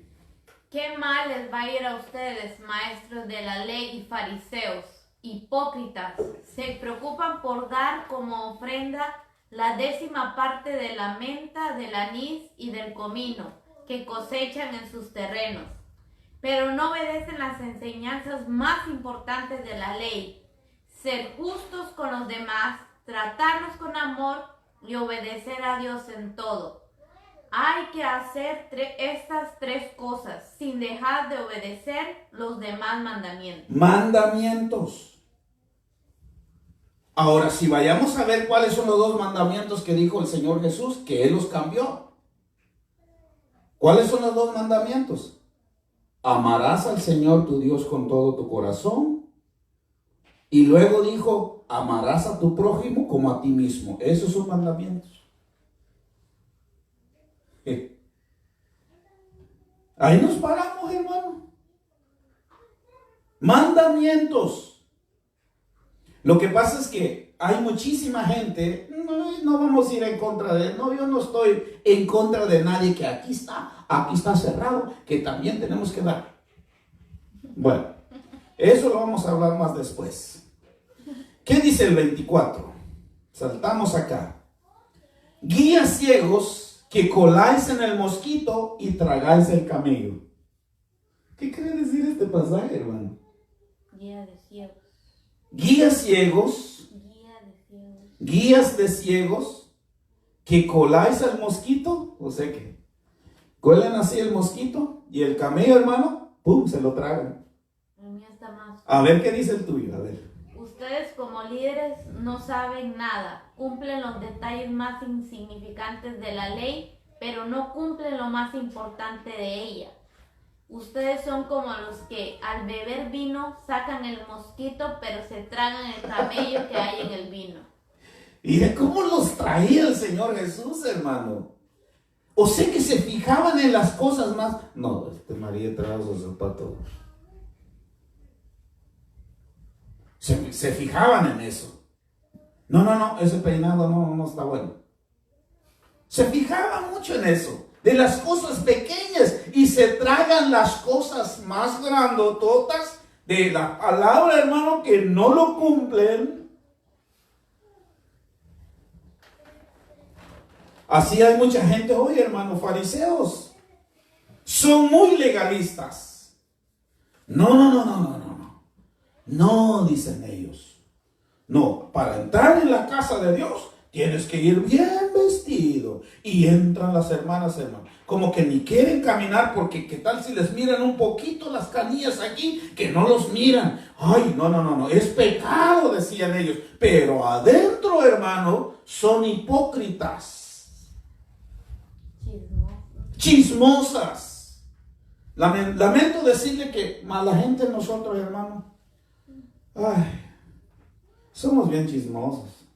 ¿Qué mal les va a ir a ustedes, maestros de la ley y fariseos, hipócritas? Se preocupan por dar como ofrenda la 10ª parte de la menta, del anís y del comino que cosechan en sus terrenos, pero no obedecen las enseñanzas más importantes de la ley: ser justos con los demás, tratarnos con amor y obedecer a Dios en todo. Hay que hacer estas 3 cosas sin dejar de obedecer los demás mandamientos. Mandamientos. Ahora, si vayamos a ver cuáles son los 2 mandamientos que dijo el Señor Jesús, que Él los cambió. ¿Cuáles son los 2 mandamientos? Amarás al Señor tu Dios con todo tu corazón. Y luego dijo, amarás a tu prójimo como a ti mismo. Esos son mandamientos. Ahí nos paramos, hermano. Mandamientos. Lo que pasa es que hay muchísima gente, no vamos a ir en contra de, no, yo no estoy en contra de nadie, que aquí está cerrado, que también tenemos que dar. Bueno, eso lo vamos a hablar más después. ¿Qué dice el 24? Saltamos acá. Guías ciegos que coláis en el mosquito y tragáis el camello. ¿Qué quiere decir este pasaje, hermano? Guía de ciegos. Guías ciegos. Guías de ciegos que coláis al mosquito. O sea que cuelan así el mosquito y el camello, hermano, ¡pum!, se lo tragan. El mío está más. A ver qué dice el tuyo, a ver. Ustedes como líderes no saben nada, cumplen los detalles más insignificantes de la ley, pero no cumplen lo más importante de ella. Ustedes son como los que al beber vino sacan el mosquito, pero se tragan el camello que hay en el vino. Y de cómo los traía el Señor Jesús, hermano. O sea que se fijaban en las cosas más. No, María trae sus zapatos. Se fijaban en eso. No, ese peinado no está bueno. Se fijaban mucho en eso, de las cosas pequeñas, y se tragan las cosas más grandototas de la palabra, hermano, que no lo cumplen. Así hay mucha gente hoy, hermano, fariseos. Son muy legalistas. No, dicen ellos. No, para entrar en la casa de Dios tienes que ir bien vestido. Y entran las hermanas, como que ni quieren caminar, porque qué tal si les miran un poquito las canillas aquí, que no los miran. Ay, no, es pecado, decían ellos. Pero adentro, hermano, son hipócritas. Chismosas. Lamento decirle que mala gente nosotros, hermano. Ay, somos bien chismosos.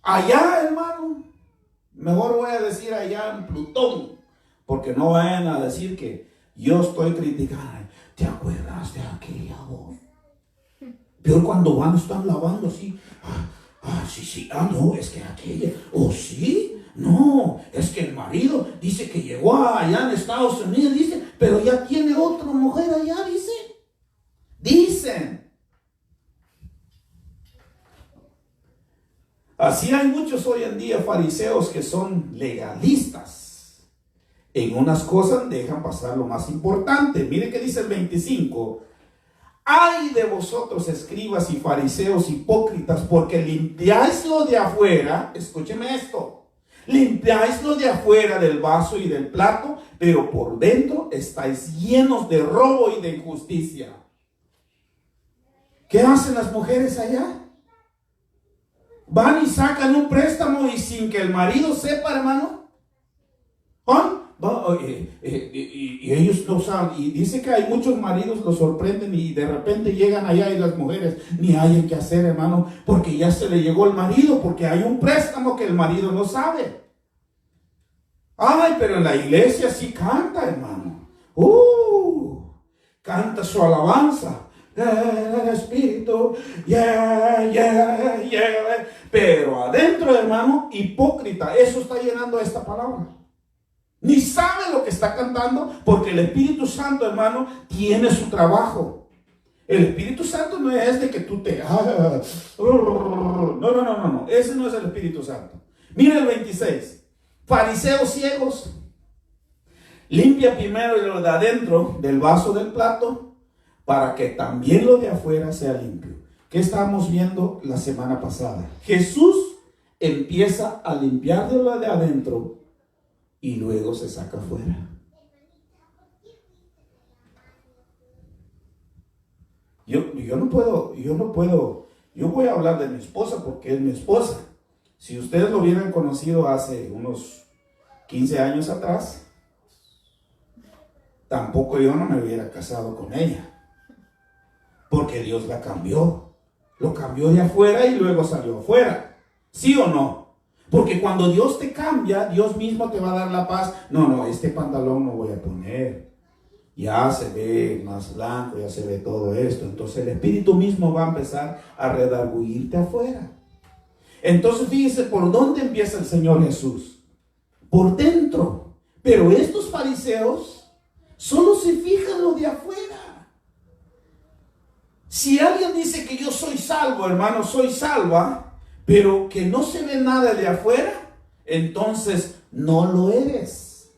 Allá, hermano, mejor voy a decir allá en Plutón, porque no vayan a decir que yo estoy criticando. ¿Te acuerdas de aquella voz? Peor cuando están lavando así. Sí, no, es que aquella. ¿Oh, sí? No, es que el marido dice que llegó allá en Estados Unidos, dice, pero ya tiene otra mujer allá, dice. Dicen. Así hay muchos hoy en día fariseos que son legalistas. En unas cosas dejan pasar lo más importante. Mire que dice el 25. Ay de vosotros, escribas y fariseos hipócritas, porque limpiáis lo de afuera. Escúcheme esto. Limpiáis lo de afuera del vaso y del plato, pero por dentro estáis llenos de robo y de injusticia. ¿Qué hacen las mujeres allá? Van y sacan un préstamo y sin que el marido sepa, hermano. Y ellos no saben. Y dice que hay muchos maridos los sorprenden y de repente llegan allá y las mujeres ni hayan qué hacer, hermano, porque ya se le llegó el marido, porque hay un préstamo que el marido no sabe. Ay, pero en la iglesia sí canta, hermano. Canta su alabanza. El Espíritu, pero adentro, hermano, hipócrita. Eso está llenando esta palabra. Ni sabe lo que está cantando, porque el Espíritu Santo, hermano, tiene su trabajo. El Espíritu Santo no es de que tú te... No. Ese no es el Espíritu Santo. Mira el 26. Fariseos ciegos. Limpia primero lo de adentro del vaso del plato, para que también lo de afuera sea limpio. ¿Qué estábamos viendo la semana pasada? Jesús empieza a limpiar de lo de adentro y luego se saca afuera. Yo voy a hablar de mi esposa porque es mi esposa. Si ustedes lo hubieran conocido hace unos 15 años atrás, tampoco yo no me hubiera casado con ella. Porque Dios la cambió. Lo cambió de afuera y luego salió afuera. ¿Sí o no? Porque cuando Dios te cambia, Dios mismo te va a dar la paz. No, este pantalón no voy a poner. Ya se ve más blanco, ya se ve todo esto. Entonces el Espíritu mismo va a empezar a redarguirte afuera. Entonces fíjese por dónde empieza el Señor Jesús. Por dentro. Pero estos fariseos solo se fijan lo de afuera. Si alguien dice que yo soy salvo, hermano, soy salva, pero que no se ve nada de afuera, entonces no lo eres.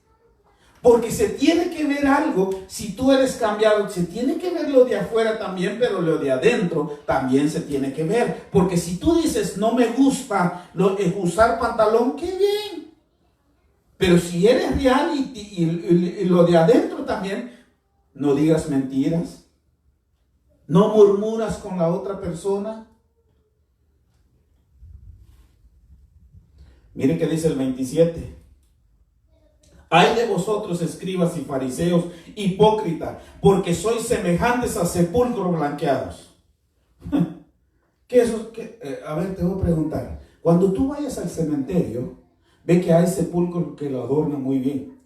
Porque se tiene que ver algo, si tú eres cambiado, se tiene que ver lo de afuera también, pero lo de adentro también se tiene que ver. Porque si tú dices, no me gusta usar pantalón, qué bien. Pero si eres real y lo de adentro también, no digas mentiras. No murmuras con la otra persona. Mire que dice el 27. Ay de vosotros, escribas y fariseos, hipócritas, porque sois semejantes a sepulcros blanqueados. A ver, te voy a preguntar. Cuando tú vayas al cementerio, ve que hay sepulcros que lo adornan muy bien.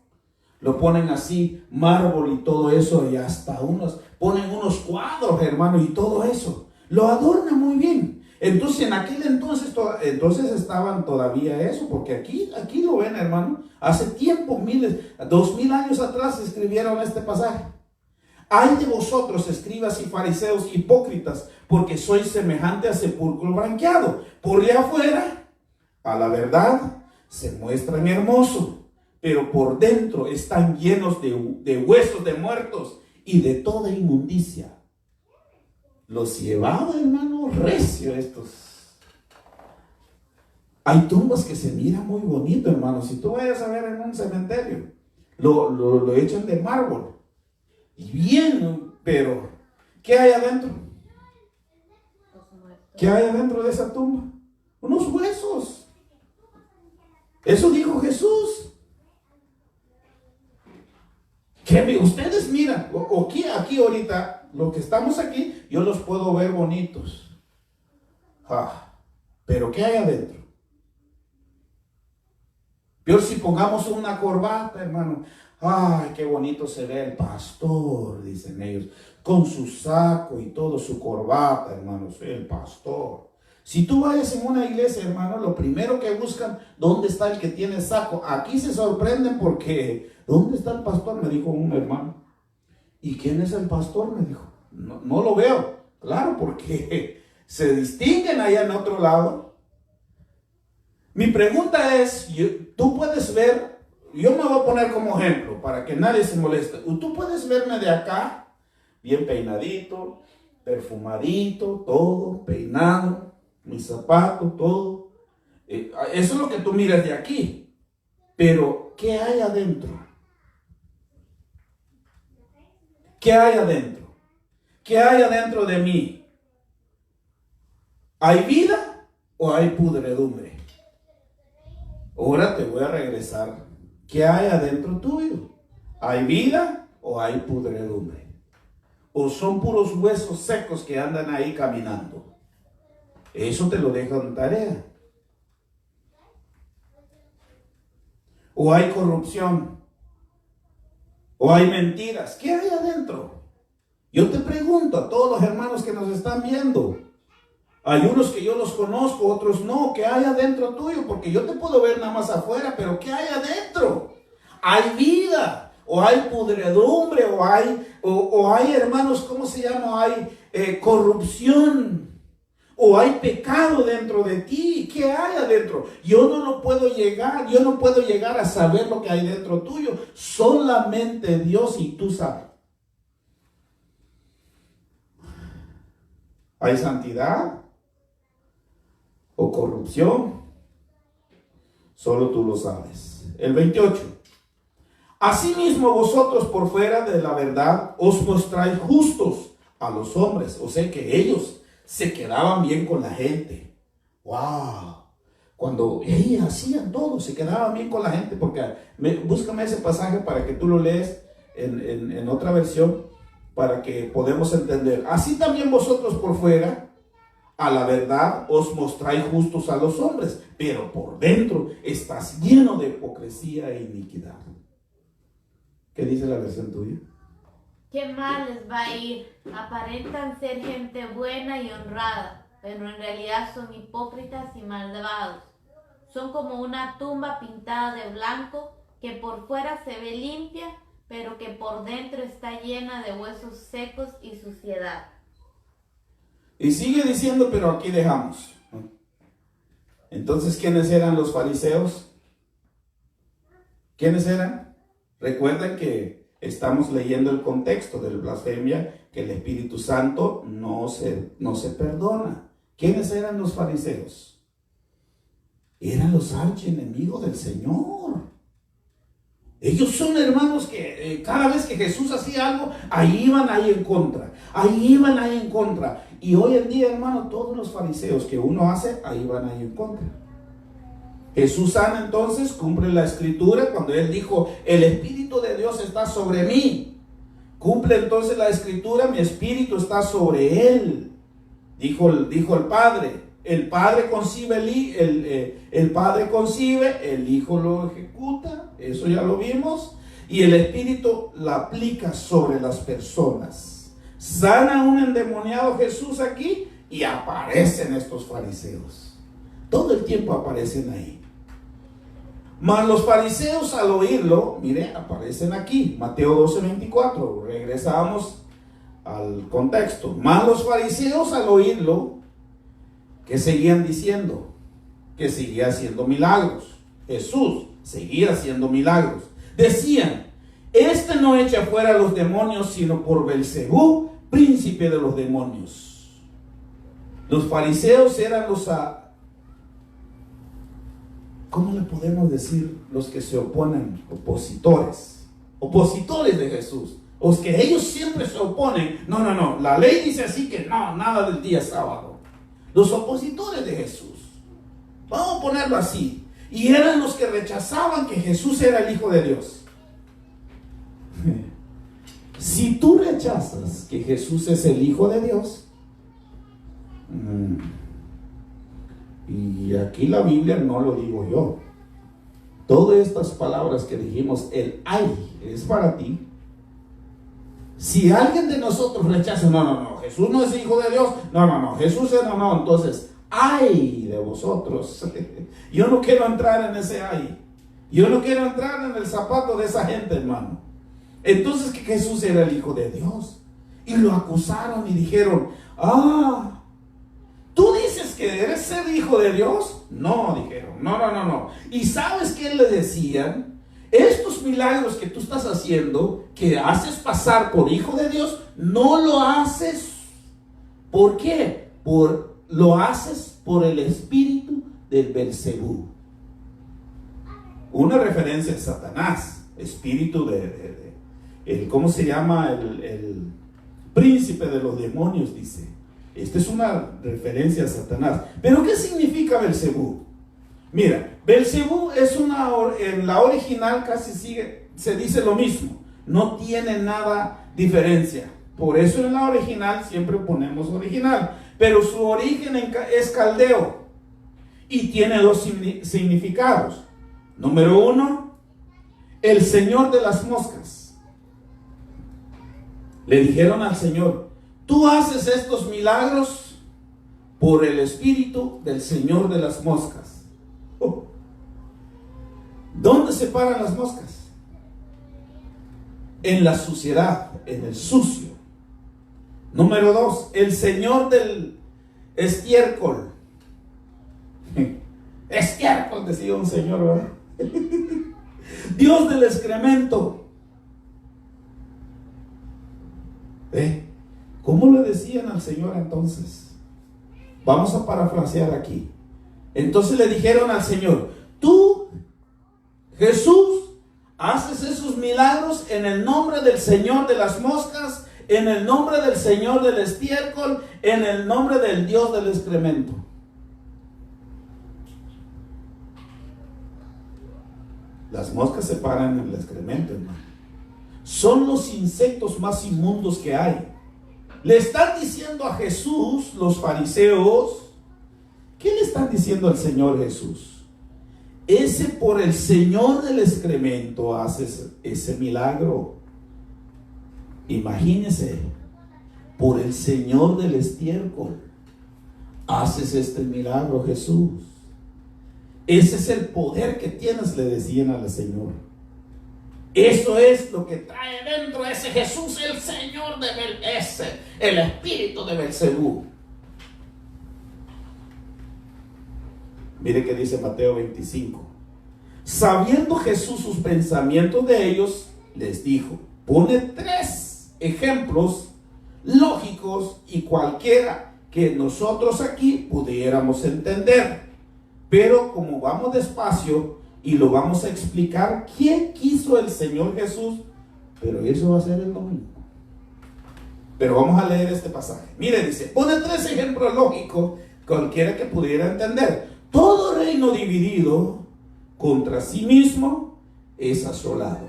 Lo ponen así, mármol y todo eso, y hasta ponen unos cuadros, hermano, y todo eso. Lo adornan muy bien. Entonces, en aquel entonces estaban todavía eso, porque aquí lo ven, hermano. Hace tiempo, 2000 años atrás, escribieron este pasaje. Ay de vosotros, escribas y fariseos hipócritas, porque sois semejante a sepulcro blanqueado. Por allá afuera, a la verdad, se muestran hermosos, pero por dentro están llenos de huesos de muertos y de toda inmundicia. Los llevaba, hermano, recio estos. Hay tumbas que se miran muy bonito, hermano. Si tú vayas a ver en un cementerio, lo echan de mármol. Y bien, pero ¿qué hay adentro? ¿Qué hay adentro de esa tumba? Unos huesos. Eso dijo Jesús. Que ustedes miran, aquí ahorita, los que estamos aquí, yo los puedo ver bonitos. Pero ¿qué hay adentro? Peor si pongamos una corbata, hermano. Ay, qué bonito se ve el pastor, dicen ellos, con su saco y todo, su corbata, hermanos, el pastor. Si tú vayas en una iglesia, hermano, lo primero que buscan, ¿dónde está el que tiene saco? Aquí se sorprenden porque, ¿dónde está el pastor? Me dijo un hermano. ¿Y quién es el pastor? Me dijo. No lo veo. Claro, porque se distinguen allá en otro lado. Mi pregunta es, tú puedes ver, yo me voy a poner como ejemplo para que nadie se moleste. Tú puedes verme de acá, bien peinadito, perfumadito, todo, peinado, mis zapatos, todo. Eso es lo que tú miras de aquí. Pero, ¿qué hay adentro? ¿Qué hay adentro? ¿Qué hay adentro de mí? ¿Hay vida o hay pudredumbre? Ahora te voy a regresar. ¿Qué hay adentro tuyo? ¿Hay vida o hay pudredumbre? ¿O son puros huesos secos que andan ahí caminando? Eso te lo dejo en tarea. ¿O hay corrupción? ¿O hay mentiras? ¿Qué hay adentro? Yo te pregunto a todos los hermanos que nos están viendo. Hay unos que yo los conozco, otros no. ¿Qué hay adentro tuyo? Porque yo te puedo ver nada más afuera, pero ¿qué hay adentro? ¿Hay vida? ¿O hay pudredumbre? ¿O hay hermanos, ¿cómo se llama? ¿Hay corrupción? ¿O hay pecado dentro de ti? ¿Qué hay adentro? Yo no puedo llegar a saber lo que hay dentro tuyo. Solamente Dios y tú sabes. ¿Hay santidad o corrupción? Solo tú lo sabes. El 28. Asimismo vosotros por fuera de la verdad os mostráis justos a los hombres. O sea que ellos se quedaban bien con la gente. ¡Wow! Cuando ellos hacían todo, se quedaban bien con la gente. Porque búscame ese pasaje para que tú lo lees en otra versión, para que podamos entender. Así también vosotros por fuera, a la verdad, os mostráis justos a los hombres, pero por dentro estás lleno de hipocresía e iniquidad. ¿Qué dice la versión tuya? Qué mal les va a ir. Aparentan ser gente buena y honrada, pero en realidad son hipócritas y malvados. Son como una tumba pintada de blanco, que por fuera se ve limpia, pero que por dentro está llena de huesos secos y suciedad. Y sigue diciendo, pero aquí dejamos. Entonces, ¿quiénes eran los fariseos? ¿Quiénes eran? Recuerden que estamos leyendo el contexto de la blasfemia, que el Espíritu Santo no se perdona. ¿Quiénes eran los fariseos? Eran los archienemigos del Señor. Ellos son hermanos que cada vez que Jesús hacía algo, ahí iban ahí en contra. Ahí iban ahí en contra. Y hoy en día, hermano, todos los fariseos que uno hace, ahí van ahí en contra. Jesús sana entonces, cumple la escritura cuando Él dijo, el Espíritu de Dios está sobre mí. Cumple entonces la escritura, mi espíritu está sobre Él. Dijo el Padre. El Padre concibe, el Padre concibe, el Hijo lo ejecuta, eso ya lo vimos, y el Espíritu la aplica sobre las personas. Sana a un endemoniado Jesús aquí y aparecen estos fariseos. Todo el tiempo aparecen ahí. Mas los fariseos al oírlo, mire, aparecen aquí, Mateo 12:24, regresamos al contexto. Mas los fariseos al oírlo, ¿qué seguían diciendo? Que seguía haciendo milagros. Jesús seguía haciendo milagros. Decían, este no echa fuera a los demonios, sino por Belcebú, príncipe de los demonios. Los fariseos eran los, ¿cómo le podemos decir? Los que se oponen, opositores de Jesús. Los que ellos siempre se oponen. No, la ley dice así que no, nada del día sábado. Los opositores de Jesús, vamos a ponerlo así, y eran los que rechazaban que Jesús era el Hijo de Dios. Si tú rechazas que Jesús es el Hijo de Dios, y aquí la Biblia no lo digo yo, todas estas palabras que dijimos, el ay es para ti. Si alguien de nosotros rechaza, no, Jesús no es Hijo de Dios, no, Jesús es no, entonces, ay de vosotros. Yo no quiero entrar en ese ay. Yo no quiero entrar en el zapato de esa gente, hermano. Entonces que Jesús era el Hijo de Dios. Y lo acusaron y dijeron, ¿tú dices que eres ser Hijo de Dios? No, dijeron, no. ¿Y sabes qué le decían? Estos milagros que tú estás haciendo, que haces pasar por Hijo de Dios, no lo haces. ¿Por qué? Lo haces por el espíritu del Belcebú. Una referencia a Satanás, espíritu ¿cómo se llama? El príncipe de los demonios, dice. Esta es una referencia a Satanás. ¿Pero qué significa Belcebú? Mira, Belcebú es en la original casi se dice lo mismo, no tiene nada diferencia. Por eso en la original siempre ponemos original, pero su origen es caldeo y tiene dos significados. Número uno, el Señor de las moscas. Le dijeron al Señor, tú haces estos milagros por el espíritu del Señor de las moscas. ¿Dónde se paran las moscas? En la suciedad, en el sucio. Número 2, el Señor del estiércol. Estiércol, decía un señor, ¿verdad? Dios del excremento. ¿Cómo le decían al Señor entonces? Vamos a parafrasear aquí. Entonces le dijeron al Señor, tú, Jesús, haces esos milagros en el nombre del Señor de las moscas, en el nombre del Señor del estiércol, en el nombre del Dios del excremento. Las moscas se paran en el excremento, hermano. Son los insectos más inmundos que hay. Le están diciendo a Jesús, los fariseos, ¿qué le están diciendo al Señor Jesús? Ese por el Señor del excremento haces ese milagro. Imagínese, por el Señor del estiércol haces este milagro, Jesús. Ese es el poder que tienes, le decían al Señor. Eso es lo que trae dentro de ese Jesús, el Señor de el espíritu de Belcebú. Mire que dice Mateo 25. Sabiendo Jesús sus pensamientos de ellos, les dijo, pone 3 ejemplos lógicos y cualquiera que nosotros aquí pudiéramos entender. Pero como vamos despacio y lo vamos a explicar, ¿qué quiso el Señor Jesús? Pero eso va a ser el domingo. Pero vamos a leer este pasaje. Mire, dice, pone 3 ejemplos lógicos, cualquiera que pudiera entender. Todo reino dividido contra sí mismo es asolado.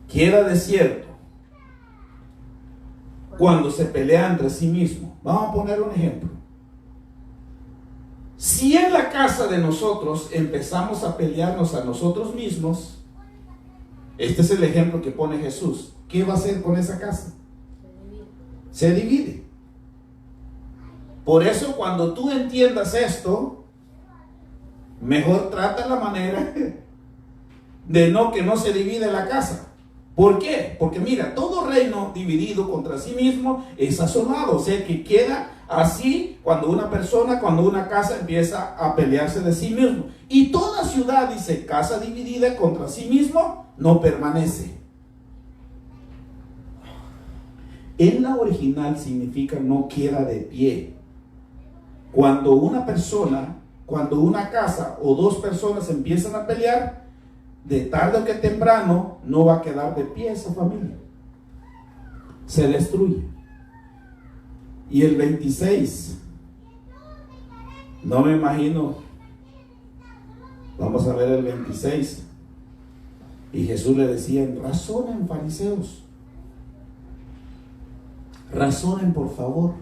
Queda desierto. cuando se pelea entre sí mismo. Vamos a poner un ejemplo. Si en la casa de nosotros empezamos a pelearnos a nosotros mismos, este es el ejemplo que pone Jesús. ¿Qué va a hacer con esa casa? Se divide. Por eso cuando tú entiendas esto, mejor trata la manera de que no se divide la casa. ¿Por qué? Porque mira, todo reino dividido contra sí mismo es asolado. O sea que queda así cuando una casa empieza a pelearse de sí mismo. Y toda ciudad, dice, casa dividida contra sí mismo no permanece. En la original significa no queda de pie. Cuando una casa o dos personas empiezan a pelear, de tarde o que temprano no va a quedar de pie esa familia. Se destruye. Y el 26, no me imagino, vamos a ver el 26. Y Jesús le decía, razonen, fariseos, razonen por favor.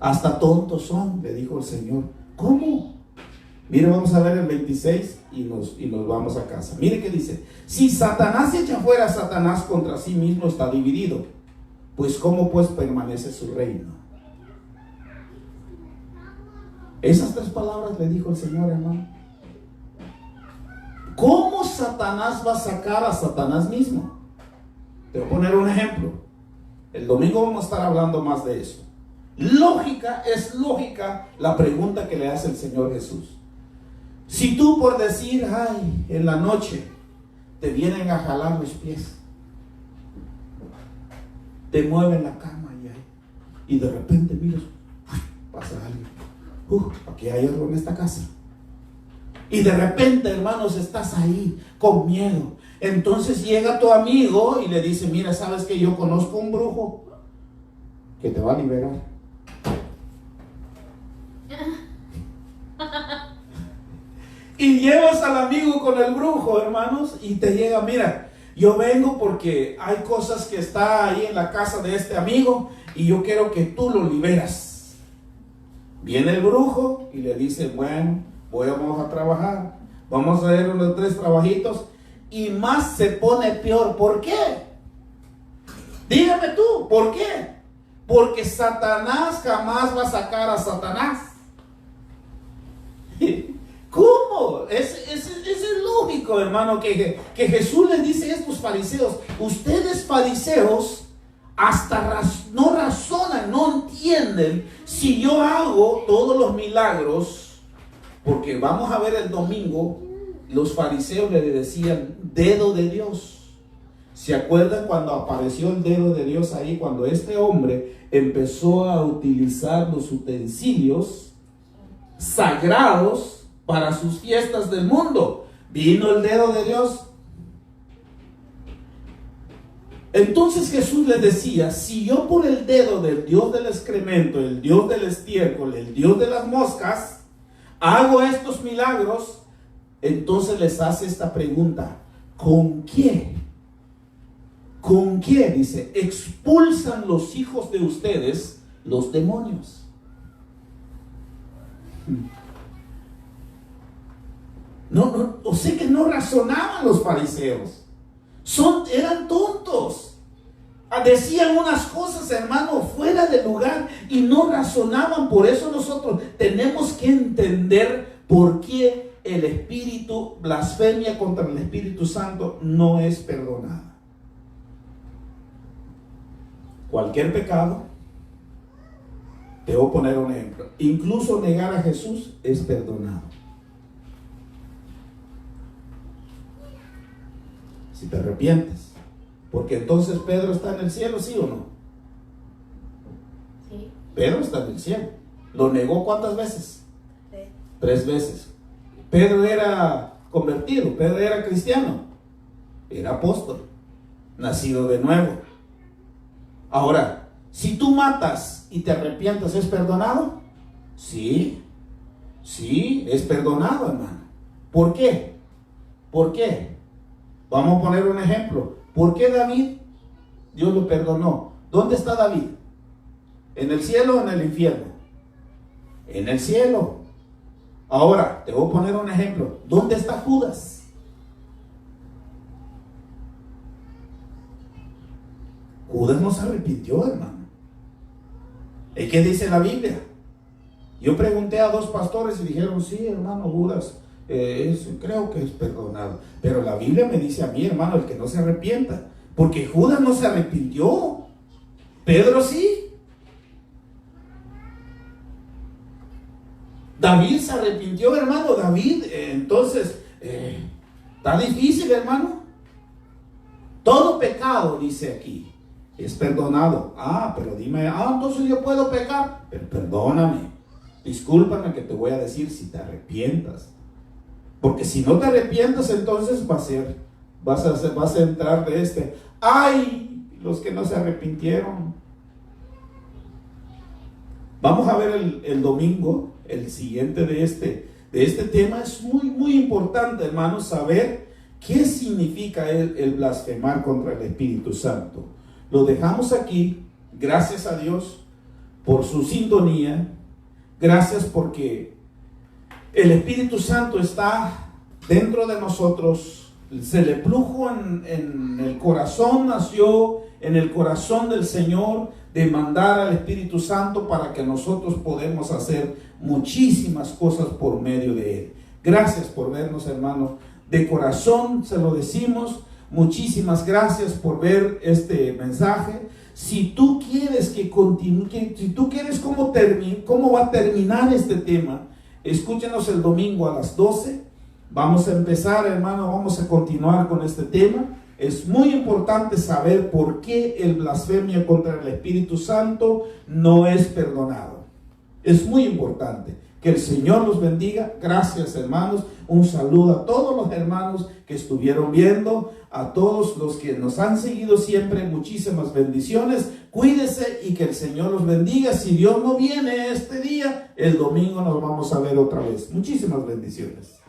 Hasta tontos son, le dijo el Señor. ¿Cómo? Mire, vamos a ver el 26 y nos vamos a casa. Mire qué dice. Si Satanás echa fuera a Satanás, contra sí mismo está dividido. Pues ¿cómo pues permanece su reino? Esas 3 palabras le dijo el Señor, hermano. ¿Cómo Satanás va a sacar a Satanás mismo? Te voy a poner un ejemplo. El domingo vamos a estar hablando más de eso. Es lógica la pregunta que le hace el Señor Jesús. Si tú por decir, en la noche te vienen a jalar los pies, te mueven la cama y de repente miras, pasa algo, aquí hay algo en esta casa. Y de repente, hermanos, estás ahí con miedo. Entonces llega tu amigo y le dice, mira, ¿sabes que yo conozco un brujo que te va a liberar? Y llevas al amigo con el brujo, hermanos, y te llega, mira, yo vengo porque hay cosas que está ahí en la casa de este amigo y yo quiero que tú lo liberas. Viene el brujo y le dice, bueno, vamos a trabajar, vamos a hacer unos 3 trabajitos, y más se pone peor. ¿Por qué? Dígame tú, ¿por qué? Porque Satanás jamás va a sacar a Satanás. ¿Cómo? Es lógico, hermano, que Jesús les dice a estos fariseos, ustedes fariseos hasta no razonan, no entienden. Si yo hago todos los milagros, porque vamos a ver el domingo, los fariseos le decían dedo de Dios. ¿Se acuerdan cuando apareció el dedo de Dios ahí? Cuando este hombre empezó a utilizar los utensilios sagrados para sus fiestas del mundo, vino el dedo de Dios. Entonces Jesús les decía, si yo por el dedo del Dios del excremento, el Dios del estiércol, el Dios de las moscas, hago estos milagros, entonces les hace esta pregunta, ¿con qué? ¿Con qué? Dice, expulsan los hijos de ustedes los demonios. O sea que no razonaban los fariseos. Eran tontos. Decían unas cosas, hermano, fuera de lugar y no razonaban. Por eso nosotros tenemos que entender por qué el espíritu, blasfemia contra el Espíritu Santo no es perdonada. Cualquier pecado, te voy a poner un ejemplo, incluso negar a Jesús es perdonado. Si te arrepientes, porque entonces Pedro está en el cielo, ¿sí o no? Sí. Pedro está en el cielo. ¿Lo negó cuántas veces? Sí. 3 veces. Pedro era convertido, Pedro era cristiano, era apóstol, nacido de nuevo. Ahora, si tú matas y te arrepientes, ¿es perdonado? Sí, es perdonado, hermano. ¿Por qué? ¿Por qué? Vamos a poner un ejemplo. ¿Por qué David, Dios lo perdonó? ¿Dónde está David? ¿En el cielo o en el infierno? En el cielo. Ahora, te voy a poner un ejemplo. ¿Dónde está Judas? Judas no se arrepintió, hermano. ¿Y qué dice la Biblia? Yo pregunté a 2 pastores y dijeron, sí, hermano, Judas, creo que es perdonado. Pero la Biblia me dice a mí, hermano, el que no se arrepienta. Porque Judas no se arrepintió. Pedro sí. David se arrepintió, hermano. David, entonces, está difícil, hermano. Todo pecado, dice aquí, es perdonado. Pero dime, entonces yo puedo pecar. Pero perdóname. Discúlpame que te voy a decir si te arrepientas. Porque si no te arrepientas, entonces vas a entrar de ¡ay! Los que no se arrepintieron. Vamos a ver el domingo, el siguiente de este tema. Es muy, muy importante, hermanos, saber qué significa el blasfemar contra el Espíritu Santo. Lo dejamos aquí. Gracias a Dios por su sintonía. Gracias porque el Espíritu Santo está dentro de nosotros. Se le plujo en el corazón, nació en el corazón del Señor de mandar al Espíritu Santo para que nosotros podamos hacer muchísimas cosas por medio de Él. Gracias por vernos, hermanos. De corazón se lo decimos. Muchísimas gracias por ver este mensaje. Si tú quieres que continúe, si tú quieres cómo va a terminar este tema, escúchenos el domingo a las 12. Vamos a empezar, hermano, vamos a continuar con este tema. Es muy importante saber por qué el blasfemia contra el Espíritu Santo no es perdonado. Es muy importante. Que el Señor los bendiga. Gracias, hermanos. Un saludo a todos los hermanos que estuvieron viendo, a todos los que nos han seguido siempre. Muchísimas bendiciones. Cuídese y que el Señor los bendiga. Si Dios no viene este día, el domingo nos vamos a ver otra vez. Muchísimas bendiciones.